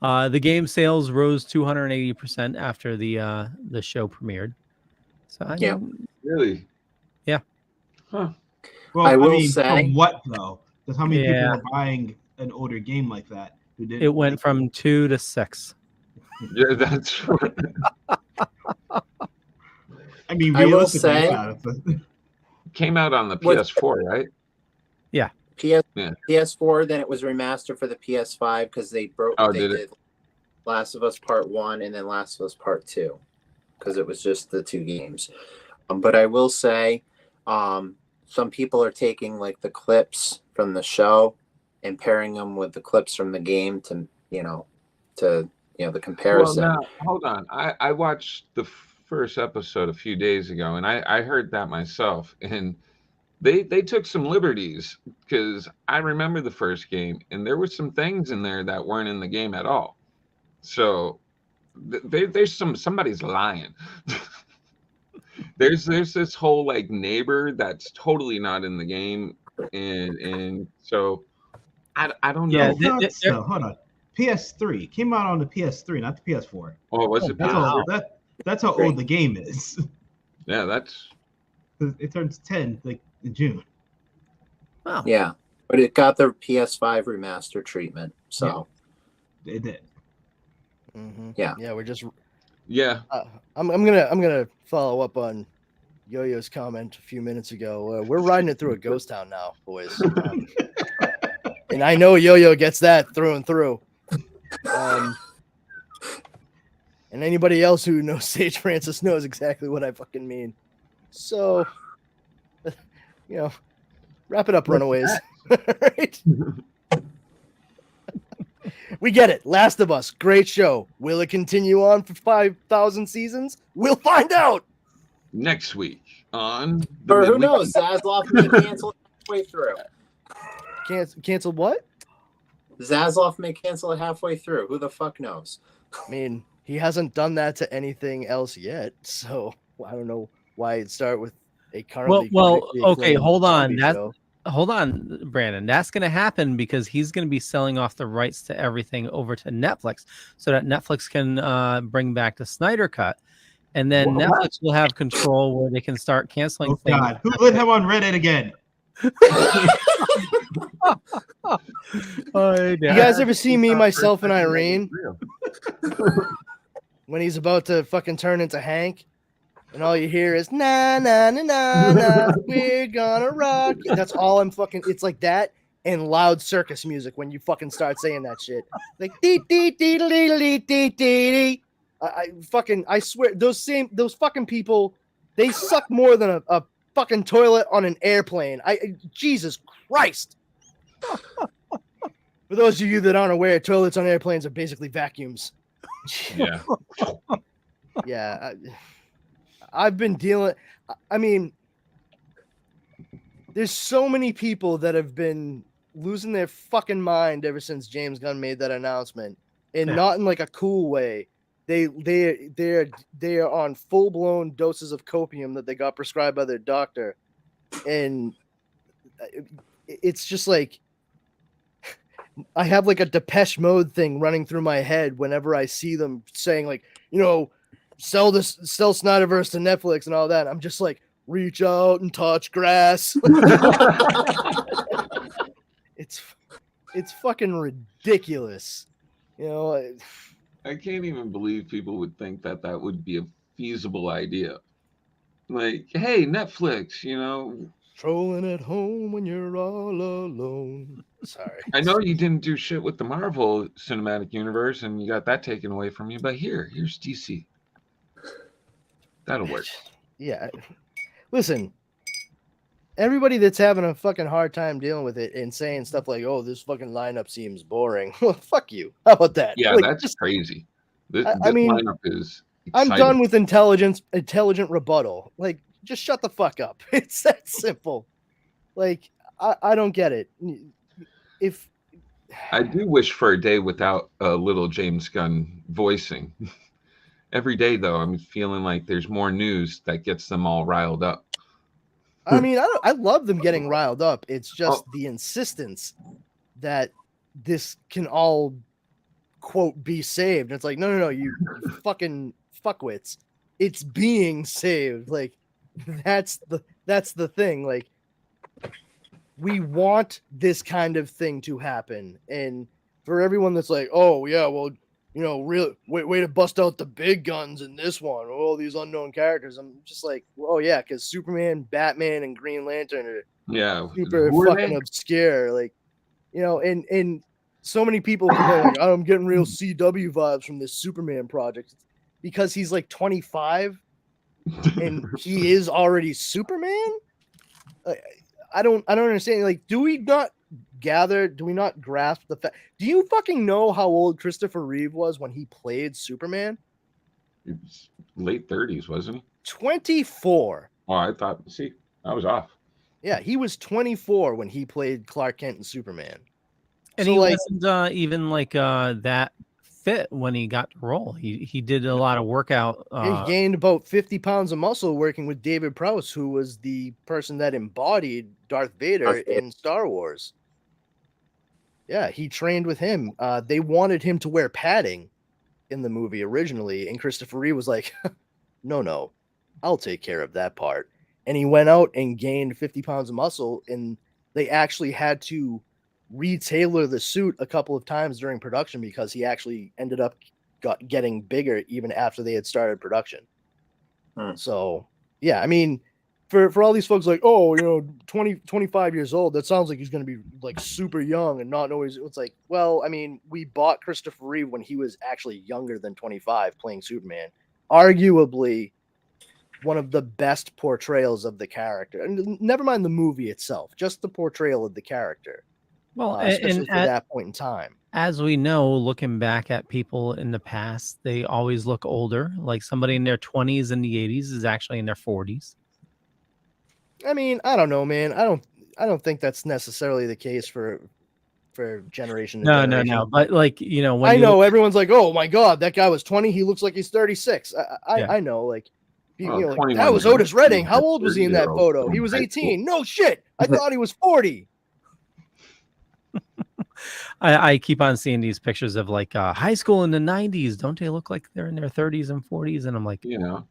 [SPEAKER 1] The game sales rose 280% after the show premiered. So
[SPEAKER 3] Really?
[SPEAKER 1] Yeah.
[SPEAKER 3] Huh.
[SPEAKER 8] Well,
[SPEAKER 7] I will
[SPEAKER 8] mean,
[SPEAKER 7] say-
[SPEAKER 8] from what though? Because how many
[SPEAKER 1] Yeah.
[SPEAKER 8] people are buying an older game like that? Who didn't?
[SPEAKER 1] It went from 2 to 6.
[SPEAKER 3] Yeah, that's right.
[SPEAKER 8] I mean,
[SPEAKER 7] I will
[SPEAKER 8] realistically,
[SPEAKER 7] say-
[SPEAKER 8] yeah,
[SPEAKER 3] Came out on the
[SPEAKER 7] What-
[SPEAKER 3] PS4, right?
[SPEAKER 7] PS4, then it was remastered for the PS5 because they broke.
[SPEAKER 3] Oh,
[SPEAKER 7] they
[SPEAKER 3] did it?
[SPEAKER 7] Last of Us Part 1 and then Last of Us Part 2 because it was just the two games. But I will say, some people are taking like the clips from the show and pairing them with the clips from the game to the comparison.
[SPEAKER 3] Well, now, hold on. I watched the first episode a few days ago, and I heard that myself, and they took some liberties because I remember the first game, and there were some things in there that weren't in the game at all. So there's somebody's lying. There's this whole like neighbor that's totally not in the game, and so I don't know.
[SPEAKER 1] Yeah,
[SPEAKER 8] so hold on. PS3 came out on the PS3, not the PS4.
[SPEAKER 3] Oh, was it?
[SPEAKER 8] That's
[SPEAKER 3] PS4?
[SPEAKER 8] how that's how old the game is.
[SPEAKER 3] Yeah, that's.
[SPEAKER 8] It turns 10 like in June.
[SPEAKER 1] Wow.
[SPEAKER 7] Yeah, but it got the PS5 remaster treatment. So
[SPEAKER 8] It did.
[SPEAKER 2] Mm-hmm.
[SPEAKER 7] Yeah.
[SPEAKER 2] Yeah. We're just.
[SPEAKER 3] Yeah.
[SPEAKER 2] I'm gonna follow up on Yo-Yo's comment a few minutes ago. We're riding it through a ghost town now, boys. And I know Yo-Yo gets that through and through. And anybody else who knows Sage Francis knows exactly what I fucking mean. So, wrap it up, Runaways. Right? We get it. Last of Us, great show. Will it continue on for 5,000 seasons? We'll find out.
[SPEAKER 3] Next week on. the
[SPEAKER 7] or who
[SPEAKER 3] Midweek-
[SPEAKER 7] knows? Zaslav may cancel it halfway through.
[SPEAKER 2] Cancel what?
[SPEAKER 7] Zaslav may cancel it halfway through. Who the fuck knows?
[SPEAKER 2] I mean, he hasn't done that to anything else yet, so I don't know why it'd start with a currently.
[SPEAKER 1] Well,
[SPEAKER 2] critically
[SPEAKER 1] okay,
[SPEAKER 2] acclaimed
[SPEAKER 1] hold on.
[SPEAKER 2] zombie
[SPEAKER 1] That's
[SPEAKER 2] show.
[SPEAKER 1] Hold on, Brandon. That's going to happen because he's going to be selling off the rights to everything over to Netflix so that Netflix can bring back the Snyder Cut. And then
[SPEAKER 3] What?
[SPEAKER 1] Netflix will have control where they can start canceling
[SPEAKER 8] Oh
[SPEAKER 1] things.
[SPEAKER 8] God, who let him on Reddit again?
[SPEAKER 1] Oh,
[SPEAKER 2] You
[SPEAKER 1] yeah.
[SPEAKER 2] guys ever see Me,
[SPEAKER 3] Not
[SPEAKER 2] Myself,
[SPEAKER 3] for a
[SPEAKER 2] and
[SPEAKER 3] second,
[SPEAKER 2] Irene
[SPEAKER 3] that was real.
[SPEAKER 2] when he's about to fucking turn into Hank? And all you hear is na na na na na. We're gonna rock. That's all I'm fucking. It's like that and loud circus music when you fucking start saying that shit. Like dee dee dee dee dee dee dee. I swear those fucking people, they suck more than a fucking toilet on an airplane. Jesus Christ. For those of you that aren't aware, toilets on airplanes are basically vacuums.
[SPEAKER 3] Yeah.
[SPEAKER 2] Yeah. I've been dealing. I mean, there's so many people that have been losing their fucking mind ever since James Gunn made that announcement, and not in like a cool way. They're on full blown doses of copium that they got prescribed by their doctor, and it's just like I have like a Depeche Mode thing running through my head whenever I see them saying like, sell Snyderverse to Netflix and all that. I'm just like, reach out and touch grass. It's fucking ridiculous. You know,
[SPEAKER 3] I can't even believe people would think that that would be a feasible idea. Like, hey, Netflix, you know,
[SPEAKER 2] trolling at home when you're all alone. Sorry.
[SPEAKER 3] I know you didn't do shit with the Marvel Cinematic Universe and you got that taken away from you, but here's DC. That'll work.
[SPEAKER 2] Yeah. Listen, everybody that's having a fucking hard time dealing with it and saying stuff like, "Oh, this fucking lineup seems boring." Well, fuck you. How about that?
[SPEAKER 3] Yeah,
[SPEAKER 2] Like,
[SPEAKER 3] that's crazy. This
[SPEAKER 2] I mean,
[SPEAKER 3] lineup is
[SPEAKER 2] I'm
[SPEAKER 3] exciting.
[SPEAKER 2] done with intelligent rebuttal. Like, just shut the fuck up. It's that simple. Like, I don't get it. If
[SPEAKER 3] I do wish for a day without a little James Gunn voicing. Every day, though, I'm feeling like there's more news that gets them all riled up.
[SPEAKER 2] I mean, I love them getting riled up. It's just the insistence that this can all, quote, be saved. And it's like, no, you fucking fuckwits. It's being saved. Like, that's the thing. Like, we want this kind of thing to happen. And for everyone that's like, oh, yeah, well, you know, real way to bust out the big guns in this one. All these unknown characters. I'm just like, oh, yeah, because Superman, Batman, and Green Lantern are super fucking obscure. Like, you know, and so many people complain, like, I'm getting real CW vibes from this Superman project because he's like 25 and he is already Superman. I don't understand. Like, do we not grasp the fact? Do you fucking know how old Christopher Reeve was when he played Superman?
[SPEAKER 3] It was late 30s, wasn't he?
[SPEAKER 2] 24.
[SPEAKER 3] Oh, I thought, see, I was off.
[SPEAKER 2] Yeah, he was 24 when he played Clark Kent and Superman.
[SPEAKER 1] And
[SPEAKER 2] so,
[SPEAKER 1] he
[SPEAKER 2] like,
[SPEAKER 1] wasn't even like that fit when he got the role. He did a lot of workout.
[SPEAKER 2] He gained about 50 pounds of muscle working with David Prowse, who was the person that embodied Darth Vader in Star Wars. Yeah, he trained with him. They wanted him to wear padding in the movie originally, and Christopher Reeve was like, no, I'll take care of that part. And he went out and gained 50 pounds of muscle, and they actually had to retailor the suit a couple of times during production because he actually ended up getting bigger even after they had started production. So, yeah, I mean, for all these folks like, oh, you know, 25 years old, that sounds like he's going to be like super young and not know it's like, well, I mean, we bought Christopher Reeve when he was actually younger than 25 playing Superman. Arguably one of the best portrayals of the character. And never mind the movie itself, just the portrayal of the character.
[SPEAKER 1] Well,
[SPEAKER 2] especially for that point in time.
[SPEAKER 1] As we know, looking back at people in the past, they always look older. Like somebody in their 20s in the 80s is actually in their 40s.
[SPEAKER 2] I mean, I don't know, man. I don't think that's necessarily the case for generation.
[SPEAKER 1] No. But like, you know, when
[SPEAKER 2] I know everyone's like, oh my God, that guy was 20. He looks like he's 36. I know, like, you know, like, that was Otis Redding. How old was he in that photo? He was 18. No shit. I thought he was 40.
[SPEAKER 1] I keep on seeing these pictures of like high school in the 90s. Don't they look like they're in their 30s and 40s? And I'm like,
[SPEAKER 3] you know,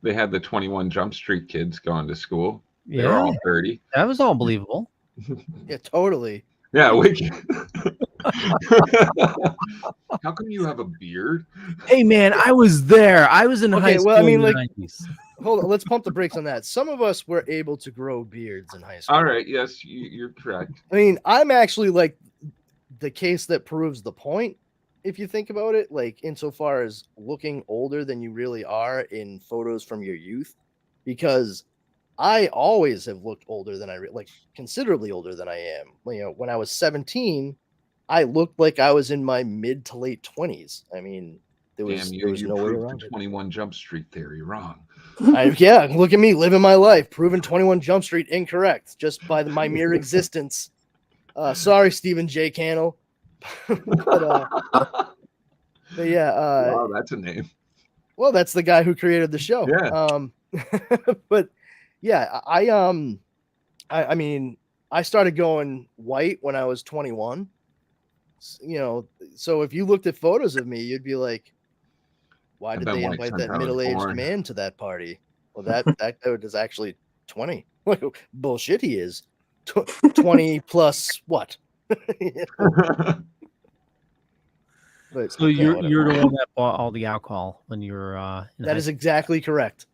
[SPEAKER 3] they had the 21 Jump Street kids going to school.
[SPEAKER 1] Yeah,
[SPEAKER 3] they're all 30.
[SPEAKER 1] That was all believable.
[SPEAKER 2] Yeah, totally.
[SPEAKER 3] Yeah, how come you have a beard?
[SPEAKER 1] Hey man, I was there. I was in high school.
[SPEAKER 2] Well, I mean,
[SPEAKER 1] in the
[SPEAKER 2] like,
[SPEAKER 1] 90s.
[SPEAKER 2] Hold on, let's pump the brakes on that. Some of us were able to grow beards in high school.
[SPEAKER 3] All right, yes, you're correct.
[SPEAKER 2] I mean, I'm actually like the case that proves the point, if you think about it, like insofar as looking older than you really are in photos from your youth, because I always have looked older than like considerably older than I am. You know, when I was 17, I looked like I was in my mid to late 20s. I mean, there was no way around
[SPEAKER 3] the 21 Jump Street theory wrong.
[SPEAKER 2] Yeah, look at me living my life, proving 21 Jump Street incorrect just by my mere existence. Sorry, Stephen J. Cannell. but yeah.
[SPEAKER 3] Wow, that's a name.
[SPEAKER 2] Well, that's the guy who created the show.
[SPEAKER 3] Yeah.
[SPEAKER 2] But yeah, I mean, I started going white when I was 21. You know, so if you looked at photos of me, you'd be like, why did they invite that middle-aged man to that party? Well, that dude is actually 20. Bullshit, he is. 20 plus what? But,
[SPEAKER 1] So
[SPEAKER 2] yeah,
[SPEAKER 1] you're
[SPEAKER 2] whatever.
[SPEAKER 1] the one that bought all the alcohol when you were in
[SPEAKER 2] That
[SPEAKER 1] high
[SPEAKER 2] is
[SPEAKER 1] school.
[SPEAKER 2] exactly correct.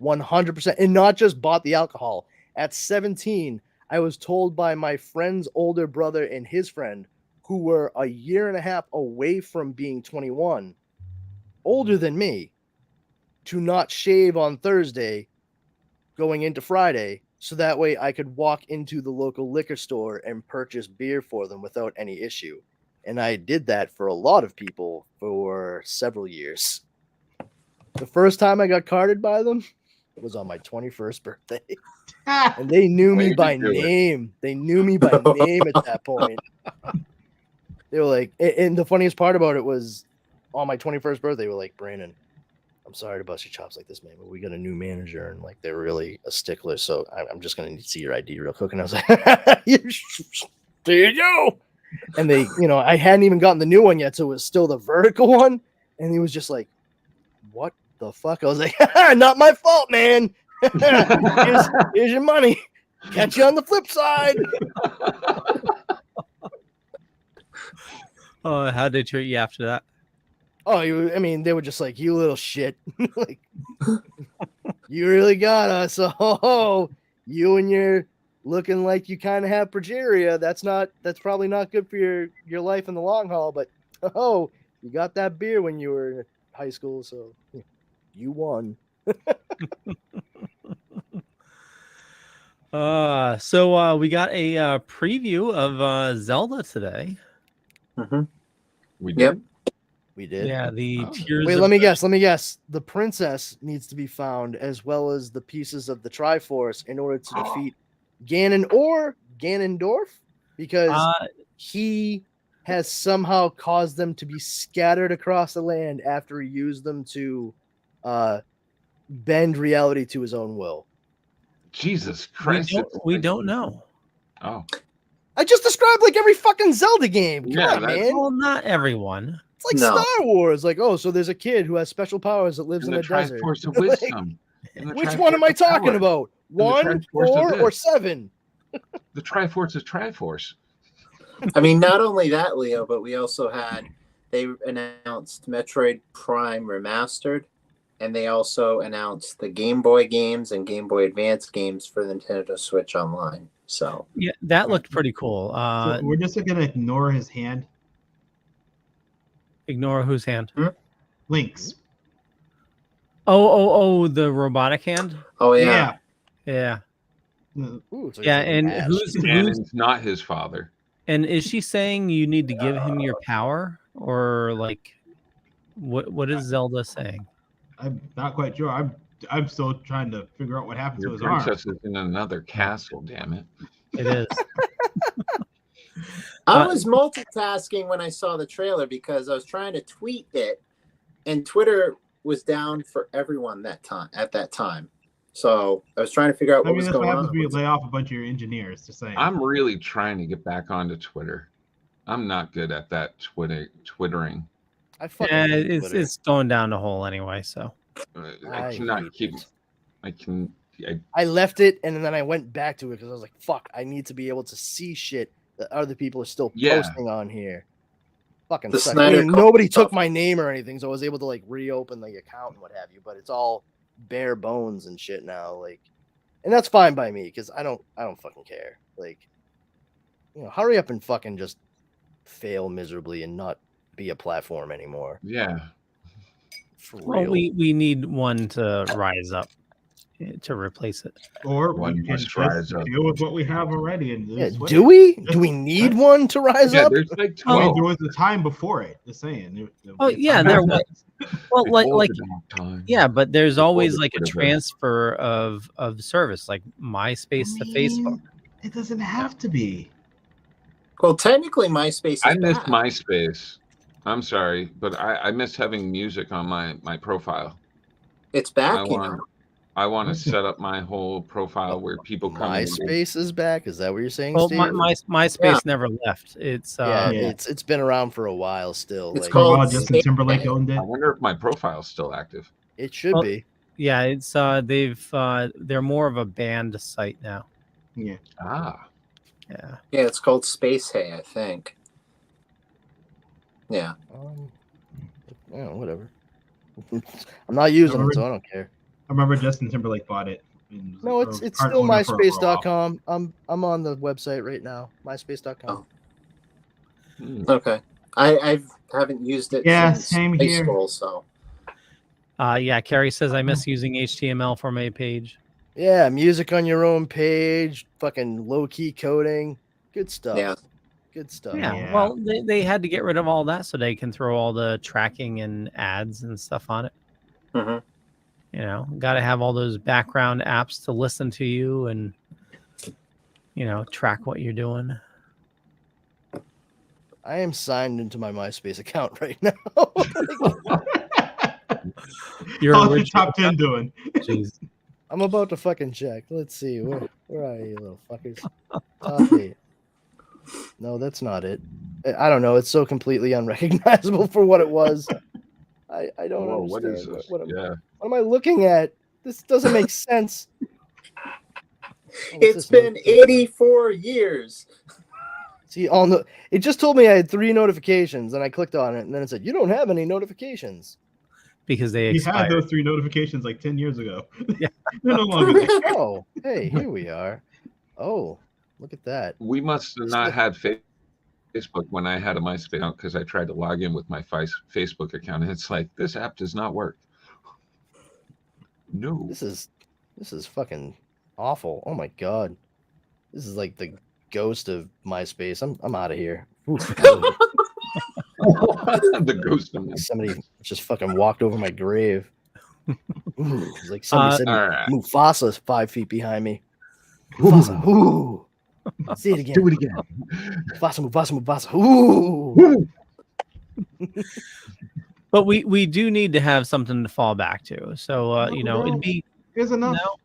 [SPEAKER 2] 100%. And not just bought the alcohol. At 17, I was told by my friend's older brother and his friend, who were a year and a half away from being 21, older than me, to not shave on Thursday going into Friday, so that way I could walk into the local liquor store and purchase beer for them without any issue. And I did that for a lot of people for several years. The first time I got carded by them was on my 21st birthday. And they knew me by name. They knew me by name at that point. They were like, and the funniest part about it was on my 21st birthday, they were like, Brandon, I'm sorry to bust your chops like this, man, but we got a new manager and like they're really a stickler. So I'm just going to need to see your ID real quick. And I was like, there you go. And they, I hadn't even gotten the new one yet. So it was still the vertical one. And he was just like, what the fuck? I was like, not my fault, man. here's your money. Catch you on the flip side.
[SPEAKER 1] Oh, how did they treat you after that?
[SPEAKER 2] Oh, they were just like, you little shit. Like, you really got us. Oh, you and your looking like you kind of have progeria. That's probably not good for your life in the long haul. But you got that beer when you were in high school, so you won.
[SPEAKER 1] So we got a preview of Zelda today.
[SPEAKER 7] Mm-hmm.
[SPEAKER 3] We did.
[SPEAKER 7] Yep.
[SPEAKER 2] We did.
[SPEAKER 1] Yeah, the tears.
[SPEAKER 2] Wait,
[SPEAKER 1] of
[SPEAKER 2] let me guess. The princess needs to be found, as well as the pieces of the Triforce, in order to defeat Ganon or Ganondorf, because he has somehow caused them to be scattered across the land after he used them to bend reality to his own will.
[SPEAKER 3] Jesus Christ.
[SPEAKER 1] We don't know.
[SPEAKER 3] Oh.
[SPEAKER 2] I just described like every fucking Zelda game. Come
[SPEAKER 3] Yeah,
[SPEAKER 2] on, man.
[SPEAKER 1] Well, not everyone.
[SPEAKER 2] It's like Star Wars. Like, so there's a kid who has special powers that lives in a desert.
[SPEAKER 3] Triforce of Wisdom.
[SPEAKER 2] Which one am I talking about? 1, 4, or 7?
[SPEAKER 3] The Triforce is Triforce.
[SPEAKER 7] I mean, not only that, Leo, but we also they announced Metroid Prime Remastered, and they also announced the Game Boy games and Game Boy Advance games for the Nintendo Switch Online. So
[SPEAKER 1] yeah, that looked pretty cool.
[SPEAKER 8] So we're just gonna ignore his hand.
[SPEAKER 1] Ignore whose hand?
[SPEAKER 8] Link's.
[SPEAKER 1] Oh, the robotic hand.
[SPEAKER 7] Oh yeah.
[SPEAKER 2] Ooh, so
[SPEAKER 1] Yeah, and who's
[SPEAKER 3] not his father?
[SPEAKER 1] And is she saying you need to give him your power, or like what is Zelda saying?
[SPEAKER 8] I'm not quite sure. I'm still trying to figure out what happened to his
[SPEAKER 3] Your
[SPEAKER 8] arm.
[SPEAKER 3] princess is in another castle. Damn it!
[SPEAKER 1] It is.
[SPEAKER 7] I was multitasking when I saw the trailer because I was trying to tweet it, and Twitter was down for everyone at that time. So I was trying to figure out what was going on.
[SPEAKER 8] We lay off a bunch of your engineers to say.
[SPEAKER 3] I'm really trying to get back onto Twitter. I'm not good at that twittering.
[SPEAKER 1] It's going down the hole anyway. So
[SPEAKER 3] I cannot keep.
[SPEAKER 2] I left it and then I went back to it because I was like, "Fuck! I need to be able to see shit that other people are still posting on here." Fucking sucks. Nobody took my name or anything, so I was able to like reopen the account and what have you. But it's all bare bones and shit now, like, and that's fine by me because I don't fucking care. Like, hurry up and fucking just fail miserably and not be a platform anymore.
[SPEAKER 3] Yeah.
[SPEAKER 2] For real.
[SPEAKER 1] Well, we need one to rise up to replace it,
[SPEAKER 8] or
[SPEAKER 3] one
[SPEAKER 8] we can
[SPEAKER 3] must rise up.
[SPEAKER 8] deal with what we have already.
[SPEAKER 2] Do we need one to rise up?
[SPEAKER 3] There's like 12.
[SPEAKER 8] I mean, there was a time before it. Just saying.
[SPEAKER 1] There was. Well, like yeah, but there's always like a transfer of service, like MySpace to Facebook.
[SPEAKER 8] It doesn't have to be.
[SPEAKER 7] Well, technically, MySpace.
[SPEAKER 3] I miss MySpace. I'm sorry, but I miss having music on my profile.
[SPEAKER 7] It's back.
[SPEAKER 3] I want to set up my whole profile where people come.
[SPEAKER 2] MySpace is back. Is that what you're saying,
[SPEAKER 1] Well,
[SPEAKER 2] Steve?
[SPEAKER 1] MySpace never left. It's
[SPEAKER 2] it's been around for a while still.
[SPEAKER 7] It's
[SPEAKER 2] like,
[SPEAKER 7] called
[SPEAKER 8] Justin Timberlake owned it.
[SPEAKER 3] I wonder if my profile's still active.
[SPEAKER 2] It should be.
[SPEAKER 1] Yeah, it's they're more of a band site now.
[SPEAKER 8] Yeah.
[SPEAKER 3] Ah,
[SPEAKER 1] Yeah.
[SPEAKER 7] Yeah, it's called Space Hay, I think. Yeah.
[SPEAKER 2] Yeah, whatever. I'm not using it, so I don't care.
[SPEAKER 8] I remember Justin Timberlake bought it. And was
[SPEAKER 2] No,
[SPEAKER 8] like,
[SPEAKER 2] it's
[SPEAKER 8] or
[SPEAKER 2] it's
[SPEAKER 8] part
[SPEAKER 2] still
[SPEAKER 8] owner for a while.
[SPEAKER 2] myspace.com. I'm on the website right now. Myspace.com.
[SPEAKER 7] Oh. Okay. I haven't used it since
[SPEAKER 8] same
[SPEAKER 7] high
[SPEAKER 8] here.
[SPEAKER 7] school, so
[SPEAKER 1] Yeah, Carrie says I miss using HTML for my page.
[SPEAKER 2] Yeah, music on your own page, fucking low key coding, good stuff.
[SPEAKER 7] yeah.
[SPEAKER 2] Good stuff.
[SPEAKER 1] Yeah.
[SPEAKER 8] Yeah.
[SPEAKER 1] Well, they had to get rid of all that so they can throw all the tracking and ads and stuff on it.
[SPEAKER 7] hmm
[SPEAKER 1] You know, got to have all those background apps to listen to you and, you know, track what you're doing.
[SPEAKER 2] I am signed into my MySpace account right now.
[SPEAKER 1] You're
[SPEAKER 8] How's your
[SPEAKER 1] original-
[SPEAKER 8] top 10 doing?
[SPEAKER 1] Jeez.
[SPEAKER 2] I'm about to fucking check. Let's see. Where are you, little fuckers? Top 8. No, that's not it. I don't know. It's so completely unrecognizable for what it was. I don't
[SPEAKER 3] whoa,
[SPEAKER 2] understand.
[SPEAKER 3] what is this?
[SPEAKER 2] What am I looking at? This doesn't make sense. Oh, what's
[SPEAKER 7] It's
[SPEAKER 2] this
[SPEAKER 7] been
[SPEAKER 2] note?
[SPEAKER 7] 84 years.
[SPEAKER 2] See, it just told me I had 3 notifications, and I clicked on it, and then it said, "You don't have any notifications."
[SPEAKER 1] Because they
[SPEAKER 8] You had
[SPEAKER 1] expired.
[SPEAKER 8] those 3 notifications like 10 years ago.
[SPEAKER 1] Yeah.
[SPEAKER 8] They're no longer there.
[SPEAKER 2] Oh, hey, here we are. Oh, look at that.
[SPEAKER 3] we must have not had Facebook when I had a MySpace account because I tried to log in with my Facebook account, and it's like, this app does not work. No.
[SPEAKER 2] This is fucking awful. Oh my god, this is like the ghost of MySpace. I'm out of here. Ooh,
[SPEAKER 3] The ghost of me.
[SPEAKER 2] somebody just fucking walked over my grave. Ooh, it's like somebody said,
[SPEAKER 3] all right.
[SPEAKER 2] Mufasa's 5 feet behind me. Mufasa, ooh. Say it again.
[SPEAKER 3] Do it again.
[SPEAKER 2] Mufasa, Mufasa, Mufasa. Ooh.
[SPEAKER 1] But we do need to have something to fall back to. So, you know, it'd be
[SPEAKER 8] There's enough.
[SPEAKER 1] No.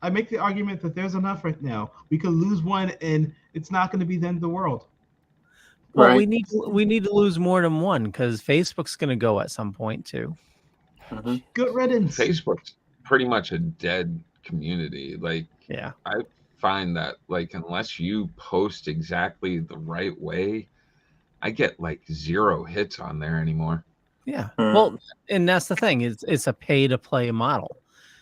[SPEAKER 8] I make the argument that there's enough right now. We could lose one, and it's not going to be the end of the world.
[SPEAKER 1] well,
[SPEAKER 7] Right.
[SPEAKER 1] we need to lose more than one because Facebook's going to go at some point too.
[SPEAKER 7] Mhm.
[SPEAKER 8] Good riddance.
[SPEAKER 3] Facebook's pretty much a dead community. Like,
[SPEAKER 1] Yeah.
[SPEAKER 3] I find that, like, unless you post exactly the right way, I get like 0 hits on there anymore.
[SPEAKER 1] Yeah.
[SPEAKER 7] Hmm.
[SPEAKER 1] Well, and that's the thing. It's a pay to play model.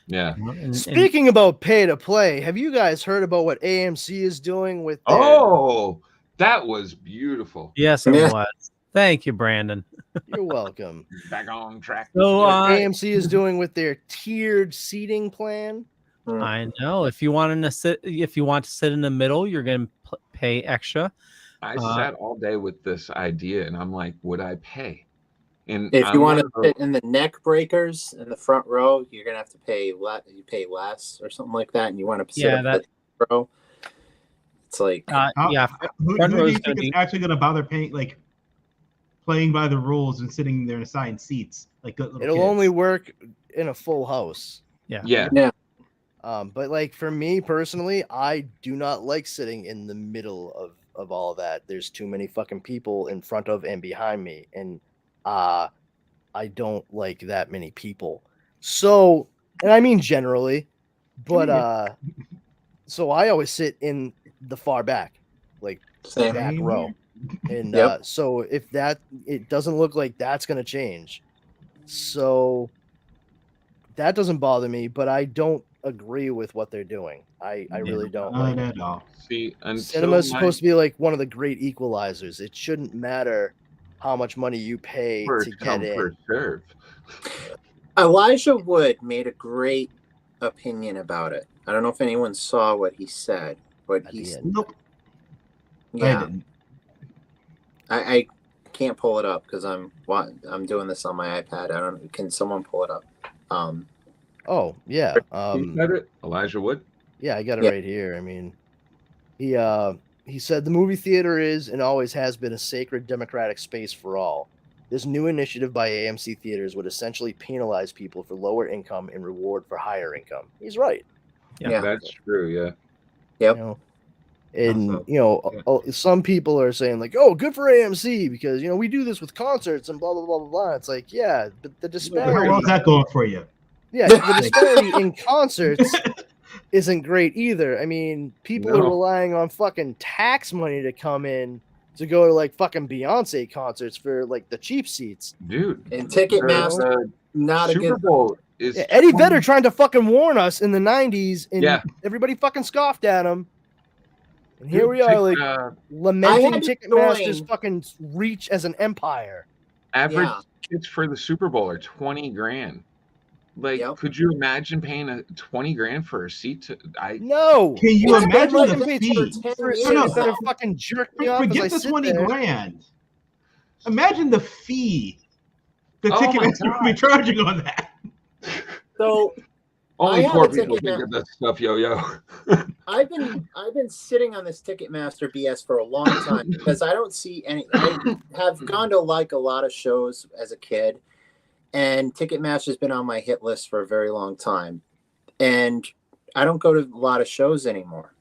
[SPEAKER 3] Yeah.
[SPEAKER 1] You know, and-
[SPEAKER 2] Speaking about pay to play, have you guys heard about what AMC is doing with their...
[SPEAKER 3] Oh, that was beautiful.
[SPEAKER 1] yes, it
[SPEAKER 7] Yeah.
[SPEAKER 1] was. Thank you, Brandon.
[SPEAKER 2] You're welcome.
[SPEAKER 3] Back on track.
[SPEAKER 1] So
[SPEAKER 2] What AMC is doing with their tiered seating plan.
[SPEAKER 1] I know if you want to sit in the middle, you're going to pay extra.
[SPEAKER 3] I sat all day with this idea, and I'm like, would I pay? And
[SPEAKER 7] If
[SPEAKER 3] I'm
[SPEAKER 7] you want
[SPEAKER 3] one
[SPEAKER 7] to
[SPEAKER 3] of those-
[SPEAKER 7] sit in the neck breakers in the front row, you're gonna have to pay you pay less or something like that, and you want to sit
[SPEAKER 1] Yeah,
[SPEAKER 7] up
[SPEAKER 1] that-
[SPEAKER 7] the row. It's like
[SPEAKER 8] How-
[SPEAKER 1] Yeah,
[SPEAKER 8] Who
[SPEAKER 1] front
[SPEAKER 8] do
[SPEAKER 1] row
[SPEAKER 8] you
[SPEAKER 1] is gonna
[SPEAKER 8] think is
[SPEAKER 1] be-
[SPEAKER 8] actually going to bother playing by the rules and sitting there in assigned seats like good little
[SPEAKER 2] It'll
[SPEAKER 8] kids?
[SPEAKER 2] only work in a full house.
[SPEAKER 3] yeah,
[SPEAKER 2] But like for me personally, I do not like sitting in the middle of all that. There's too many fucking people in front of and behind me, and I don't like that many people. So, and I mean generally, but so I always sit in the far back, like
[SPEAKER 7] same.
[SPEAKER 2] back
[SPEAKER 8] Same
[SPEAKER 2] row. And
[SPEAKER 7] Yep.
[SPEAKER 2] so if it doesn't look like that's going to change. So that doesn't bother me, but I don't agree with what they're doing. I really don't
[SPEAKER 8] Not
[SPEAKER 2] like it.
[SPEAKER 8] at all.
[SPEAKER 3] see,
[SPEAKER 2] Cinema is supposed to be like one of the great equalizers. It shouldn't matter how much money you pay to get in.
[SPEAKER 3] serve.
[SPEAKER 7] Elijah Wood made a great opinion about it. I don't know if anyone saw what he said, but
[SPEAKER 2] At
[SPEAKER 7] he's
[SPEAKER 2] the end.
[SPEAKER 8] Nope. I
[SPEAKER 7] yeah.
[SPEAKER 8] didn't.
[SPEAKER 7] I can't pull it up because I'm doing this on my iPad. I don't. Can someone pull it up?
[SPEAKER 2] Oh yeah,
[SPEAKER 3] Who said it? Elijah Wood.
[SPEAKER 2] yeah, I got it
[SPEAKER 7] Yeah.
[SPEAKER 2] right here. I mean, he said the movie theater is and always has been a sacred democratic space for all. This new initiative by AMC theaters would essentially penalize people for lower income in reward for higher income. He's right.
[SPEAKER 7] Yeah.
[SPEAKER 3] That's true. Yeah.
[SPEAKER 7] Yep.
[SPEAKER 2] You know, and
[SPEAKER 8] Also,
[SPEAKER 2] you know, some people are saying like, "Oh, good for AMC because you know we do this with concerts and blah blah blah blah blah." It's like, yeah, but the
[SPEAKER 8] How well
[SPEAKER 2] disparity.
[SPEAKER 8] is that going for you?
[SPEAKER 2] Yeah, the disparity in concerts isn't great either. I mean, people are relying on fucking tax money to come in to go to like fucking Beyonce concerts for like the cheap seats.
[SPEAKER 3] Dude.
[SPEAKER 7] And Ticketmaster, not a good.
[SPEAKER 3] SuperBowl is
[SPEAKER 2] Eddie Vedder trying to fucking warn us in the 90s, and everybody fucking scoffed at him. And here we are, like lamenting Ticketmaster's fucking reach as an empire.
[SPEAKER 3] Average tickets for the Super Bowl are $20,000. Like, could you imagine paying 20 grand for a seat?
[SPEAKER 2] No.
[SPEAKER 8] Can you imagine the fee?
[SPEAKER 2] Better fucking jerk me off.
[SPEAKER 8] Forget the 20 grand. Imagine the fee the Ticketmaster would be charging on that.
[SPEAKER 7] So
[SPEAKER 3] only poor people think of that stuff, yo.
[SPEAKER 7] I've been sitting on this Ticketmaster BS for a long time because I don't see any. I have gone to like a lot of shows as a kid, and Ticketmaster's been on my hit list for a very long time, and I don't go to a lot of shows anymore.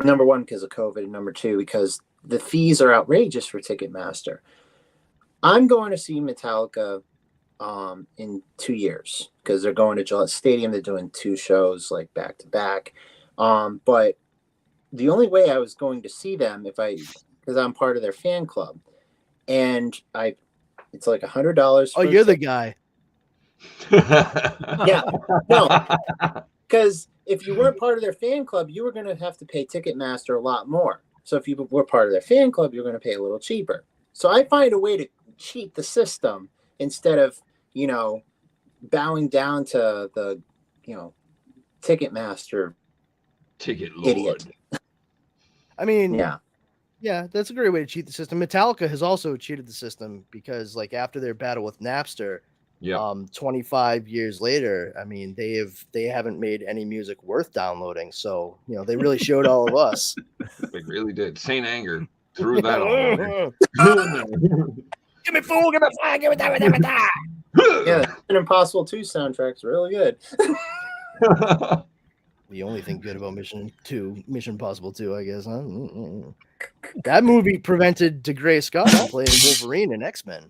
[SPEAKER 7] Number one, because of COVID, and number two, because the fees are outrageous for Ticketmaster. I'm going to see Metallica in 2 years because they're going to Gillette Stadium. They're doing 2 shows like back to back. But the only way I was going to see them because I'm part of their fan club, and it's like $100.
[SPEAKER 2] Oh, you're the guy.
[SPEAKER 7] Yeah, no, because if you weren't part of their fan club, you were going to have to pay Ticketmaster a lot more. So if you were part of their fan club, you're going to pay a little cheaper. So I find a way to cheat the system instead of, bowing down to the, Ticketmaster
[SPEAKER 3] ticket lord.
[SPEAKER 7] Idiot.
[SPEAKER 2] I mean,
[SPEAKER 7] yeah,
[SPEAKER 2] that's a great way to cheat the system. Metallica has also cheated the system because, like, after their battle with Napster, 25 years later, I mean, they haven't made any music worth downloading. So, they really showed all of us.
[SPEAKER 3] They really did. Saint Anger threw that on.
[SPEAKER 2] Give me fool, give me fire, give me that.
[SPEAKER 7] Yeah, Mission Impossible 2 soundtrack's really good.
[SPEAKER 2] The only thing good about Mission Impossible 2, I guess, huh? That movie prevented DeGray Scott from playing Wolverine in X-Men.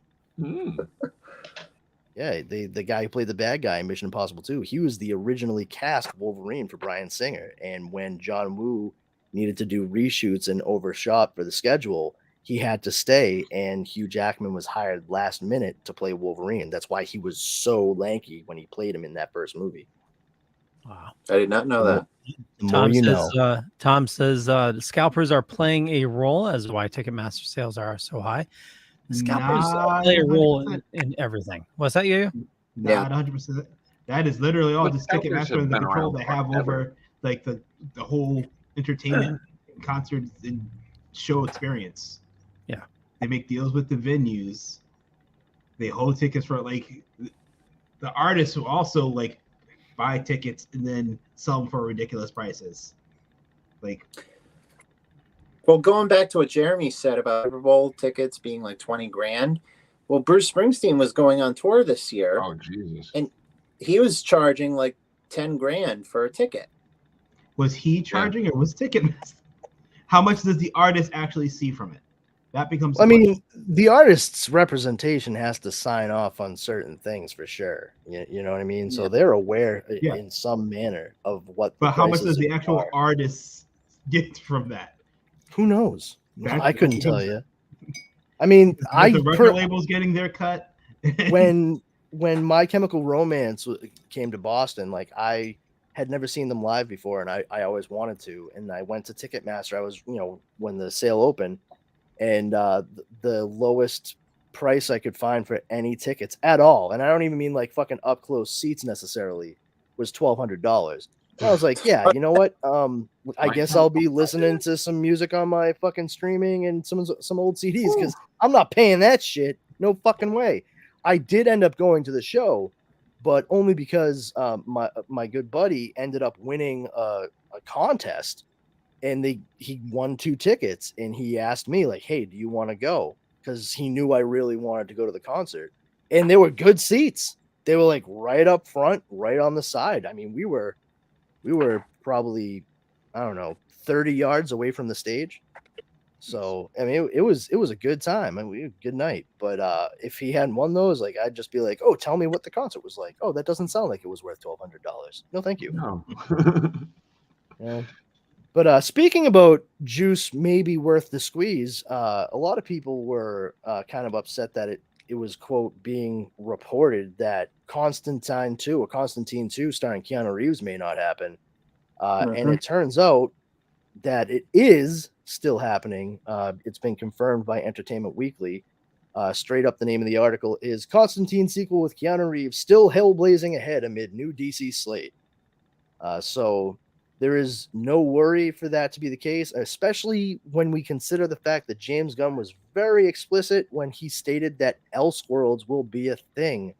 [SPEAKER 2] Yeah, the guy who played the bad guy in Mission Impossible 2, he was the originally cast Wolverine for Bryan Singer. And when John Woo needed to do reshoots and overshot for the schedule, he had to stay, and Hugh Jackman was hired last minute to play Wolverine. That's why he was so lanky when he played him in that first movie.
[SPEAKER 1] Wow.
[SPEAKER 7] I did not know that.
[SPEAKER 1] Tom says the scalpers are playing a role as why Ticketmaster sales are so high. The scalpers play a role in everything. Was that you?
[SPEAKER 8] Not 100%. That is literally all just Ticketmaster and the control they have over like the whole entertainment, concerts, and show experience.
[SPEAKER 1] Yeah,
[SPEAKER 8] they make deals with the venues. They hold tickets for like the artists who also like buy tickets and then sell them for ridiculous prices.
[SPEAKER 7] Well, going back to what Jeremy said about Super Bowl tickets being like 20 grand. Well, Bruce Springsteen was going on tour this year.
[SPEAKER 3] Oh, Jesus.
[SPEAKER 7] And he was charging like 10 grand for a ticket.
[SPEAKER 8] Was he charging or was Ticketmaster? How much does the artist actually see from it? That becomes.
[SPEAKER 2] I mean, the artist's representation has to sign off on certain things for sure. You know what I mean? So they're aware in some manner of what.
[SPEAKER 8] But how much does the actual artist get from that?
[SPEAKER 2] Who knows? I couldn't tell you. I mean,
[SPEAKER 8] the record label's getting their cut.
[SPEAKER 2] when My Chemical Romance came to Boston, like I had never seen them live before, and I always wanted to. And I went to Ticketmaster. I was, when the sale opened, and the lowest price I could find for any tickets at all, and I don't even mean like fucking up close seats necessarily, was $1,200. I was like, yeah, you know what? I guess I'll be listening to some music on my fucking streaming and some old CDs because I'm not paying that shit. No fucking way. I did end up going to the show, but only because my good buddy ended up winning a contest, and he won 2 tickets, and he asked me like, hey, do you want to go? Because he knew I really wanted to go to the concert, and they were good seats. They were like right up front, right on the side. I mean, we were probably, I don't know, 30 yards away from the stage. So I mean, it was a good time. I mean, we had a good night. But if he hadn't won those, like I'd just be like, oh, tell me what the concert was like. Oh, that doesn't sound like it was worth $1,200. No, thank you.
[SPEAKER 3] No.
[SPEAKER 2] Yeah. But speaking about juice maybe worth the squeeze, a lot of people were kind of upset that it was, quote, being reported that Constantine 2 starring Keanu Reeves may not happen. And it turns out that it is still happening. It's been confirmed by Entertainment Weekly. Straight up, the name of the article is Constantine sequel with Keanu Reeves still hellblazing ahead amid new DC slate. So there is no worry for that to be the case, especially when we consider the fact that James Gunn was very explicit when he stated that Elseworlds will be a thing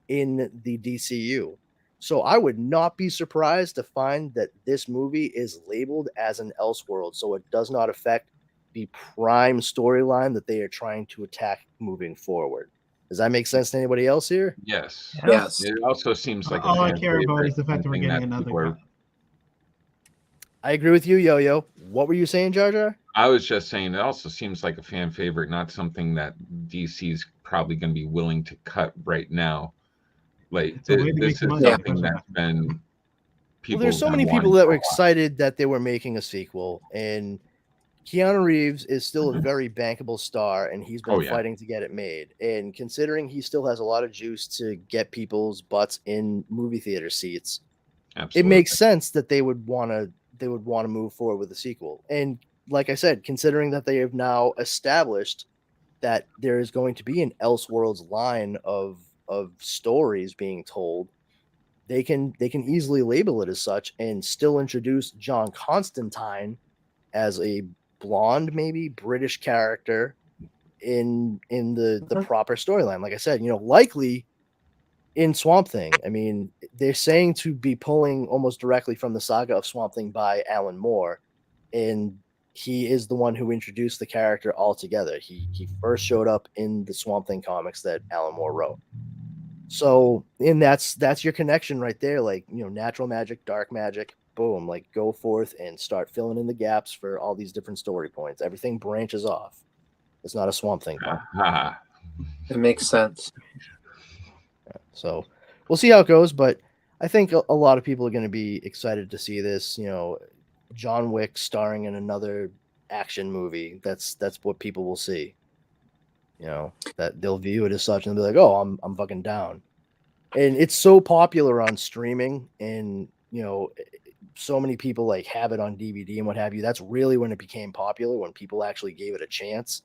[SPEAKER 2] in the DCU. So I would not be surprised to find that this movie is labeled as an Elseworld, so it does not affect the prime storyline that they are trying to attack moving forward. Does that make sense to anybody else here?
[SPEAKER 3] Yes.
[SPEAKER 7] Yes.
[SPEAKER 3] It also seems like
[SPEAKER 8] All I
[SPEAKER 3] fan
[SPEAKER 8] care about
[SPEAKER 3] favorite,
[SPEAKER 8] is the fact that we're
[SPEAKER 3] something
[SPEAKER 8] getting
[SPEAKER 3] that
[SPEAKER 8] another
[SPEAKER 3] people are-
[SPEAKER 8] cut.
[SPEAKER 2] I agree with you, Yo-Yo. What were you saying, Jar Jar?
[SPEAKER 3] I was just saying, it also seems like a fan favorite, not something that DC's probably going to be willing to cut right now. Like
[SPEAKER 8] It's a way to make
[SPEAKER 3] this is
[SPEAKER 8] money.
[SPEAKER 3] something
[SPEAKER 8] Yeah.
[SPEAKER 3] that's been
[SPEAKER 2] Well,
[SPEAKER 3] people.
[SPEAKER 2] there's so
[SPEAKER 3] have
[SPEAKER 2] many
[SPEAKER 3] been
[SPEAKER 2] people
[SPEAKER 3] wanting
[SPEAKER 2] that
[SPEAKER 3] for
[SPEAKER 2] were
[SPEAKER 3] a while.
[SPEAKER 2] excited that they were making a sequel, and Keanu Reeves is still a very bankable star, and he's been
[SPEAKER 3] Oh, yeah.
[SPEAKER 2] fighting to get it made. And considering he still has a lot of juice to get people's butts in movie theater seats,
[SPEAKER 3] Absolutely.
[SPEAKER 2] it makes sense that they would want to move forward with a sequel. And like I said, considering that they have now established that there is going to be an Elseworlds line of stories being told, they can easily label it as such and still introduce John Constantine as a blonde, maybe British character in the proper storyline. Like I said, likely in Swamp Thing. I mean, they're saying to be pulling almost directly from the saga of Swamp Thing by Alan Moore, and he is the one who introduced the character altogether. He first showed up in the Swamp Thing comics that Alan Moore wrote. So, and that's your connection right there. Like, natural magic, dark magic, boom, like go forth and start filling in the gaps for all these different story points. Everything branches off. It's not a Swamp Thing problem.
[SPEAKER 3] Ah,
[SPEAKER 7] It makes sense.
[SPEAKER 2] So we'll see how it goes, but I think a lot of people are going to be excited to see this. John Wick starring in another action movie. That's what people will see. That they'll view it as such and they'll be like, "Oh, I'm fucking down." And it's so popular on streaming, and so many people like have it on DVD and what have you. That's really when it became popular, when people actually gave it a chance.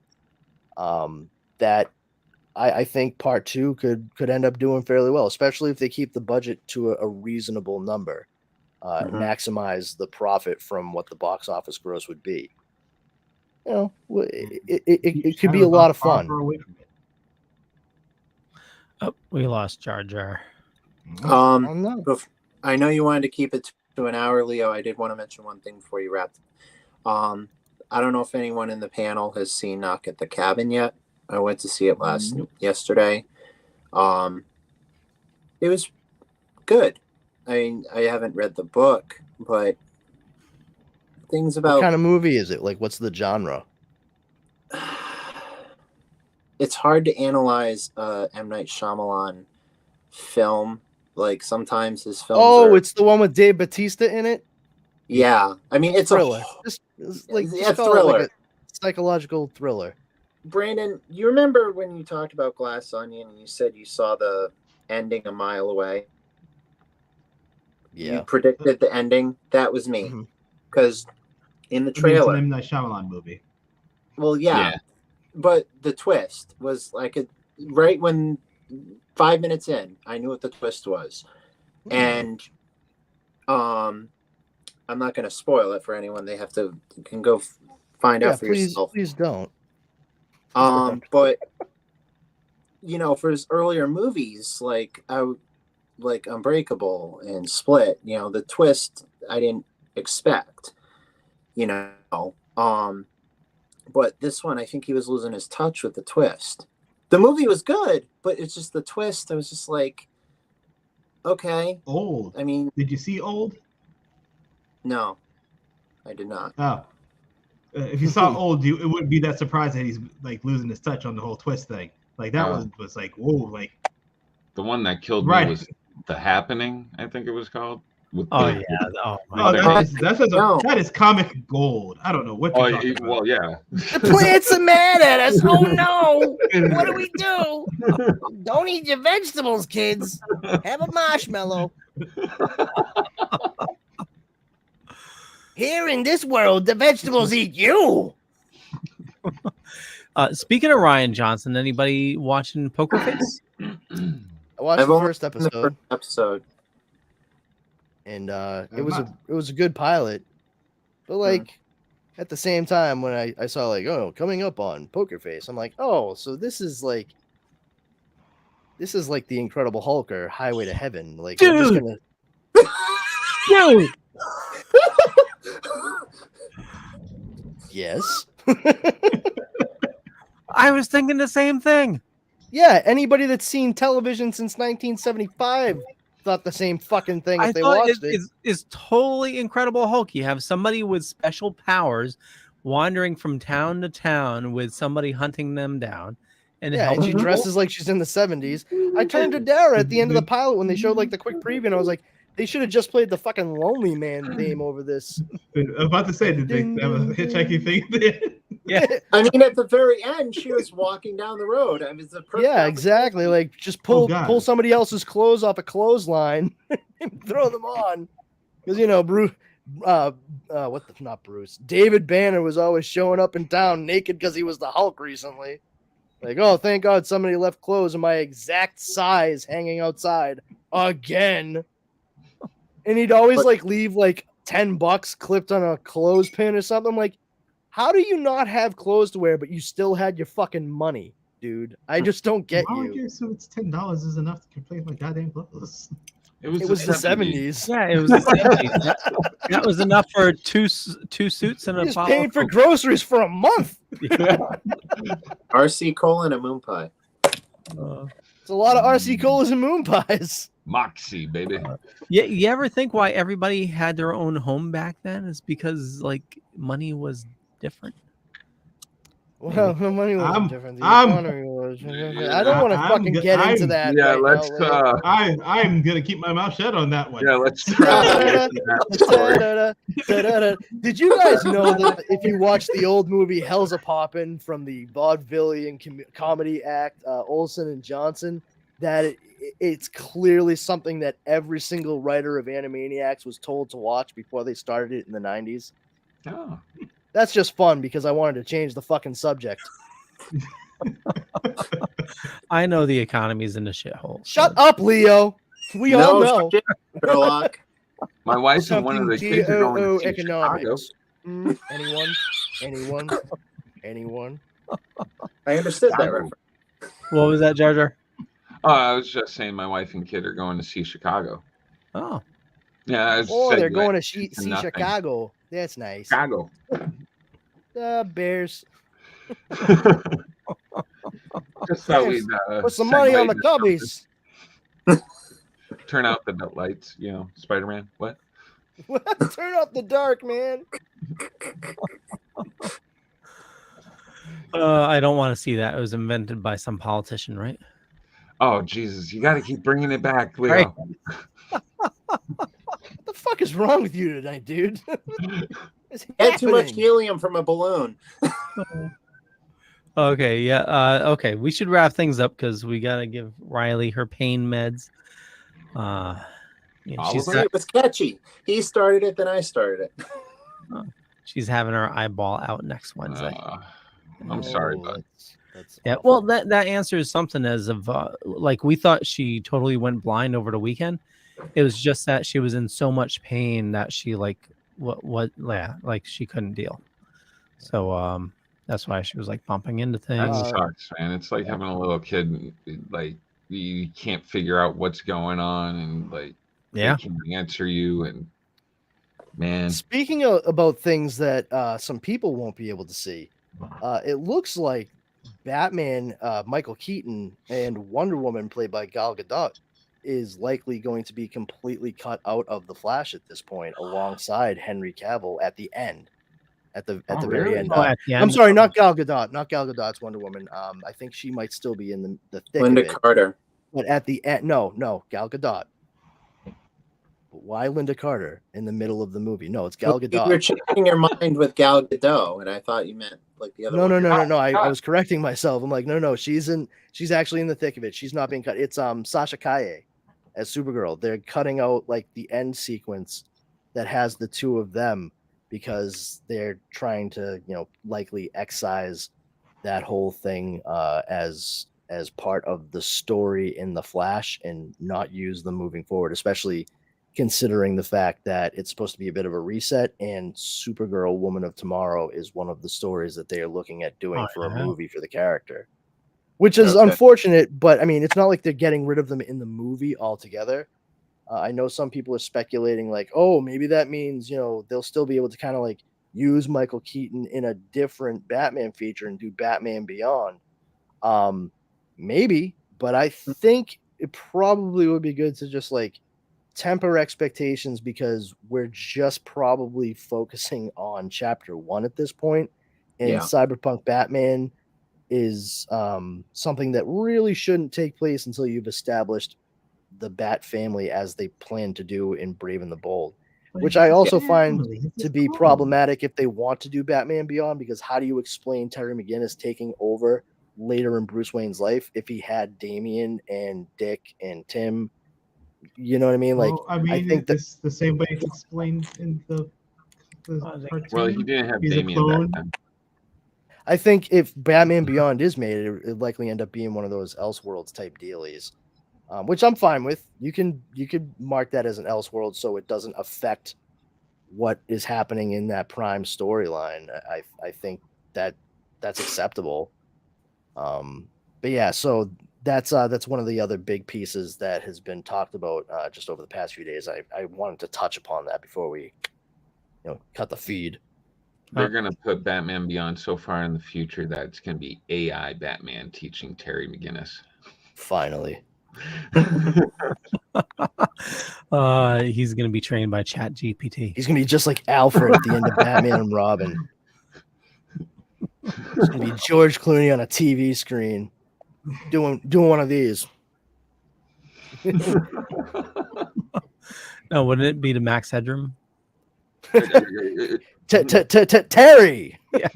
[SPEAKER 2] That I think part 2 could end up doing fairly well, especially if they keep the budget to a reasonable number, maximize the profit from what the box office gross would be. It could be a lot of fun.
[SPEAKER 1] Oh, we lost Jar Jar.
[SPEAKER 7] I know you wanted to keep it to an hour, Leo. I did want to mention one thing before you wrapped. I don't know if anyone in the panel has seen Knock at the Cabin yet. I went to see it yesterday. It was good. I mean, I haven't read the book, but things about
[SPEAKER 2] What kind of movie is it? Like, what's the genre?
[SPEAKER 7] It's hard to analyze M. Night Shyamalan film. Like, sometimes his films
[SPEAKER 2] it's the one with Dave Bautista in it?
[SPEAKER 7] Yeah. I mean, it's
[SPEAKER 2] thriller.
[SPEAKER 7] Just
[SPEAKER 2] call it
[SPEAKER 7] thriller.
[SPEAKER 2] like a psychological thriller.
[SPEAKER 7] Brandon, you remember when you talked about Glass Onion and you said you saw the ending a mile away?
[SPEAKER 2] Yeah.
[SPEAKER 7] You predicted the ending? That was me. Because in the
[SPEAKER 8] It's
[SPEAKER 7] trailer...
[SPEAKER 8] an M. Night Shyamalan movie.
[SPEAKER 7] Well, yeah. But the twist was like right when 5 minutes in, I knew what the twist was. And I'm not going to spoil it for anyone. They can go find out for yourself.
[SPEAKER 2] Please don't.
[SPEAKER 7] But for his earlier movies, like Unbreakable and Split, the twist I didn't expect. But this one, I think he was losing his touch with the twist. The movie was good, but it's just the twist. I was just like, okay.
[SPEAKER 8] Old.
[SPEAKER 7] I mean,
[SPEAKER 8] did you see Old?
[SPEAKER 7] No, I did not.
[SPEAKER 8] Oh, if you saw old, it wouldn't be that surprising that he's like losing his touch on the whole twist thing. Like that was like whoa, like
[SPEAKER 3] the one that killed me was The Happening, I think it was called.
[SPEAKER 1] Yeah. Oh my
[SPEAKER 8] God. That is comic gold. I don't know what you're talking about.
[SPEAKER 3] Well, yeah.
[SPEAKER 2] The plants are mad at us. Oh no! What do we do? Don't eat your vegetables, kids. Have a marshmallow. Here in this world, the vegetables eat you.
[SPEAKER 1] Speaking of Ryan Johnson, anybody watching Poker Face?
[SPEAKER 2] I watched the first episode. And it was a good pilot, but like at the same time when I saw like coming up on Poker Face, I'm like, so this is like the Incredible Hulk or Highway to Heaven. Like,
[SPEAKER 1] dude,
[SPEAKER 2] I'm just gonna...
[SPEAKER 1] dude.
[SPEAKER 2] Yes.
[SPEAKER 1] I was thinking the same thing.
[SPEAKER 2] Yeah, anybody that's seen television since 1975 thought the same fucking thing if they watched it.
[SPEAKER 1] It's totally Incredible Hulk. You have somebody with special powers wandering from town to town with somebody hunting them down. And
[SPEAKER 2] she dresses like she's in the 70s. I turned to Dara at the end of the pilot when they showed like the quick preview, and I was like, they should have just played the fucking Lonely Man theme over this.
[SPEAKER 8] I was about to say, did they have a hitchhiking thing there?
[SPEAKER 1] Yeah.
[SPEAKER 7] I mean, at the very end, she was walking down the road. I mean, it's a
[SPEAKER 2] exactly. Like, just pull somebody else's clothes off a clothesline and throw them on. Because, Bruce, not Bruce. David Banner was always showing up in town naked because he was the Hulk recently. Like, thank God somebody left clothes in my exact size hanging outside again. And he'd always leave like $10 clipped on a clothespin or something. I'm like, how do you not have clothes to wear, but you still had your fucking money, dude? I just don't get you.
[SPEAKER 8] So it's $10 is enough to complain my goddamn clothes.
[SPEAKER 2] It was the 70s.
[SPEAKER 1] Yeah, it was the 70s. That was enough for two suits and a
[SPEAKER 2] bottle. Paid for groceries for a month.
[SPEAKER 1] Yeah.
[SPEAKER 7] RC Cola and a moon pie.
[SPEAKER 2] It's a lot of RC Colas and moon pies.
[SPEAKER 3] Moxie, baby.
[SPEAKER 1] You ever think why everybody had their own home back then? It's because like money was different.
[SPEAKER 2] Well, the money was different. The economy was. I don't want to fucking get into that.
[SPEAKER 3] Yeah,
[SPEAKER 2] right
[SPEAKER 3] let's.
[SPEAKER 2] now,
[SPEAKER 8] I'm gonna keep my mouth shut on that one.
[SPEAKER 3] Yeah, let's.
[SPEAKER 2] Did you guys know that if you watch the old movie Hell's a Poppin' from the vaudevillian comedy act Olsen and Johnson, that it's clearly something that every single writer of Animaniacs was told to watch before they started it in the 90s?
[SPEAKER 3] Oh.
[SPEAKER 2] That's just fun because I wanted to change the fucking subject.
[SPEAKER 1] I know the economy's in the shithole.
[SPEAKER 2] Shut up, Leo. We all know.
[SPEAKER 7] Sherlock.
[SPEAKER 3] My wife and one of the kids are going to Chicago.
[SPEAKER 2] Anyone?
[SPEAKER 7] I understood that reference.
[SPEAKER 1] What was that, Jar Jar?
[SPEAKER 3] Oh, I was just saying my wife and kid are going to see Chicago.
[SPEAKER 1] Oh.
[SPEAKER 3] Yeah.
[SPEAKER 2] They're going to see Chicago. That's nice.
[SPEAKER 3] Chicago.
[SPEAKER 2] Bears.
[SPEAKER 3] Just thought we'd
[SPEAKER 2] put some money on the Cubbies.
[SPEAKER 3] Turn out the lights, Spider-Man. What?
[SPEAKER 2] Turn off the dark, man.
[SPEAKER 1] I don't want to see that. It was invented by some politician, right?
[SPEAKER 3] Oh, Jesus. You got to keep bringing it back, Leo.
[SPEAKER 1] Right.
[SPEAKER 2] What the fuck is wrong with you tonight, dude?
[SPEAKER 7] Had too much helium from a balloon.
[SPEAKER 1] Okay, yeah. Okay, we should wrap things up because we got to give Riley her pain meds.
[SPEAKER 7] It was catchy. He started it, then I started it.
[SPEAKER 1] She's having her eyeball out next Wednesday.
[SPEAKER 3] I'm sorry, bud.
[SPEAKER 1] Yeah, well, that answers something as of we thought she totally went blind over the weekend. It was just that she was in so much pain that she she couldn't deal. So that's why she was bumping into things.
[SPEAKER 3] That sucks, man. It's like having a little kid, you can't figure out what's going on, and they can't answer you. And man,
[SPEAKER 2] speaking about things that some people won't be able to see, it looks like Batman, Michael Keaton, and Wonder Woman, played by Gal Gadot, is likely going to be completely cut out of The Flash at this point, alongside Henry Cavill at the end. at the
[SPEAKER 3] Oh,
[SPEAKER 2] very
[SPEAKER 3] really?
[SPEAKER 2] end.
[SPEAKER 1] Oh, at the
[SPEAKER 2] I'm
[SPEAKER 1] end.
[SPEAKER 2] sorry, not Gal Gadot. Not Gal Gadot's Wonder Woman. I think she might still be in the thick
[SPEAKER 7] Linda
[SPEAKER 2] of it.
[SPEAKER 7] Carter.
[SPEAKER 2] But at the end, no, Gal Gadot. But why Linda Carter in the middle of the movie? No, it's Gal
[SPEAKER 7] You were
[SPEAKER 2] Gadot.
[SPEAKER 7] changing your mind with Gal Gadot, and I thought you meant like the other
[SPEAKER 2] No,
[SPEAKER 7] one.
[SPEAKER 2] no. I was correcting myself. I'm like, no. She's actually in the thick of it. She's not being cut. It's Sasha Kaye as Supergirl. They're cutting out like the end sequence that has the two of them because they're trying to, likely excise that whole thing as part of the story in the Flash and not use them moving forward, especially considering the fact that it's supposed to be a bit of a reset, and Supergirl Woman of Tomorrow is one of the stories that they are looking at doing for a movie for the character, which is unfortunate, but I mean, it's not like they're getting rid of them in the movie altogether. I know some people are speculating like, oh, maybe that means, they'll still be able to kind of like use Michael Keaton in a different Batman feature and do Batman Beyond. Maybe, but I think it probably would be good to just like temper expectations because we're just probably focusing on chapter 1 at this point, and Cyberpunk Batman is something that really shouldn't take place until you've established the Bat family as they plan to do in Brave and the Bold, which I also find to be problematic if they want to do Batman Beyond, because how do you explain Terry McGinnis taking over later in Bruce Wayne's life if he had Damian and Dick and Tim? You know what I mean? Like,
[SPEAKER 8] I think that's the same way it's explained in the cartoon.
[SPEAKER 3] Well, he didn't have
[SPEAKER 8] He's a
[SPEAKER 3] Damian
[SPEAKER 8] clone.
[SPEAKER 3] back then.
[SPEAKER 2] I think if Batman Beyond is made, it'd likely end up being one of those Elseworlds type dealies, which I'm fine with. You could mark that as an Elseworld so it doesn't affect what is happening in that Prime storyline. I think that's acceptable. But yeah, so that's one of the other big pieces that has been talked about just over the past few days. I wanted to touch upon that before we cut the feed.
[SPEAKER 3] They're going to put Batman Beyond so far in the future that it's going to be AI Batman teaching Terry McGinnis.
[SPEAKER 2] Finally.
[SPEAKER 1] He's going to be trained by Chat GPT.
[SPEAKER 2] He's going to be just like Alfred at the end of Batman and Robin. It's going to be George Clooney on a TV screen doing one of these.
[SPEAKER 1] No, wouldn't it be to Max Headroom?
[SPEAKER 2] Terry.
[SPEAKER 1] Yeah.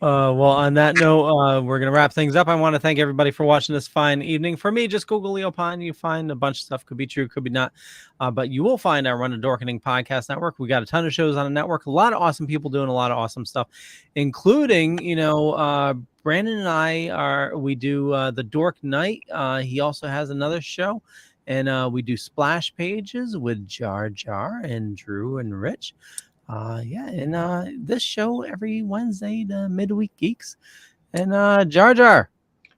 [SPEAKER 1] Well, on that note, we're going to wrap things up. I want to thank everybody for watching this fine evening. For me, just Google Leo Pine. You find a bunch of stuff. Could be true, could be not. But you will find our Run a Dorkening podcast network. We got a ton of shows on the network. A lot of awesome people doing a lot of awesome stuff, including, Brandon and we do the Dork Night. He also has another show. And we do splash pages with Jar Jar and Drew and Rich. This show every Wednesday, the Midweek Geeks. And Jar Jar.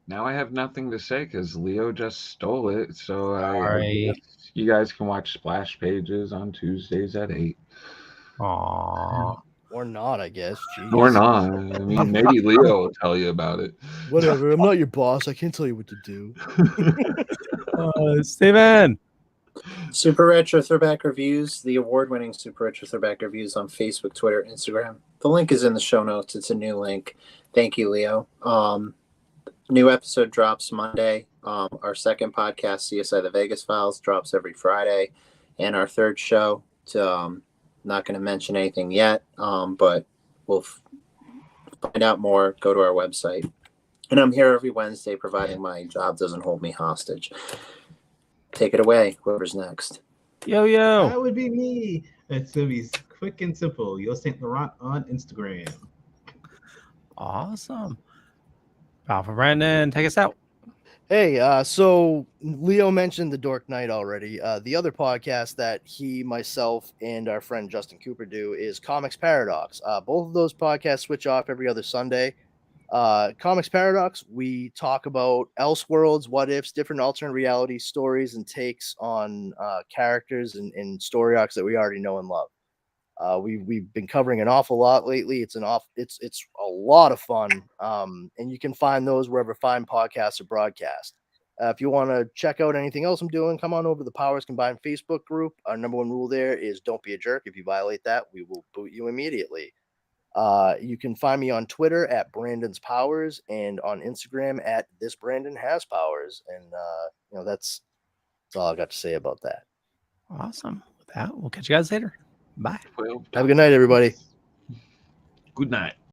[SPEAKER 3] Now I have nothing to say because Leo just stole it. So
[SPEAKER 1] Sorry.
[SPEAKER 3] I guess you guys can watch splash pages on Tuesdays at 8.
[SPEAKER 1] Aww.
[SPEAKER 2] Or not, I guess. Jeez.
[SPEAKER 3] Or not. I mean, maybe Leo will tell you about it.
[SPEAKER 2] Whatever. I'm not your boss. I can't tell you what to do.
[SPEAKER 1] Steven.
[SPEAKER 7] Super Retro Throwback Reviews, the award-winning Super Retro Throwback Reviews on Facebook, Twitter, Instagram. The link is in the show notes. It's a new link. Thank you, Leo. New episode drops Monday. Our second podcast, CSI The Vegas Files, drops every Friday. And our third show, not going to mention anything yet, but we'll find out more. Go to our website. And I'm here every Wednesday, providing my job doesn't hold me hostage. Take it away, whoever's next.
[SPEAKER 1] Yo.
[SPEAKER 8] That would be me. It's going to be quick and simple. Yo St. Laurent on Instagram.
[SPEAKER 1] Awesome. Alpha Brandon, take us out.
[SPEAKER 2] Hey, so Leo mentioned the Dork Night already. The other podcast that he, myself, and our friend Justin Cooper do is Comics Paradox. Both of those podcasts switch off every other Sunday. Comics Paradox, we talk about Elseworlds, what ifs, different alternate reality stories and takes on characters and story arcs that we already know and love. We've been covering an awful lot lately. It's a lot of fun. And you can find those wherever fine podcasts are broadcast. If you want to check out anything else I'm doing, come on over to the Powers Combined Facebook group. Our number one rule there is don't be a jerk. If you violate that, we will boot you immediately. You can find me on Twitter at Brandon's Powers and on Instagram at This Brandon Has Powers. And that's all I got to say about that.
[SPEAKER 1] Awesome. With that, we'll catch you guys later. Bye.
[SPEAKER 2] Have a good night, everybody.
[SPEAKER 9] Good night.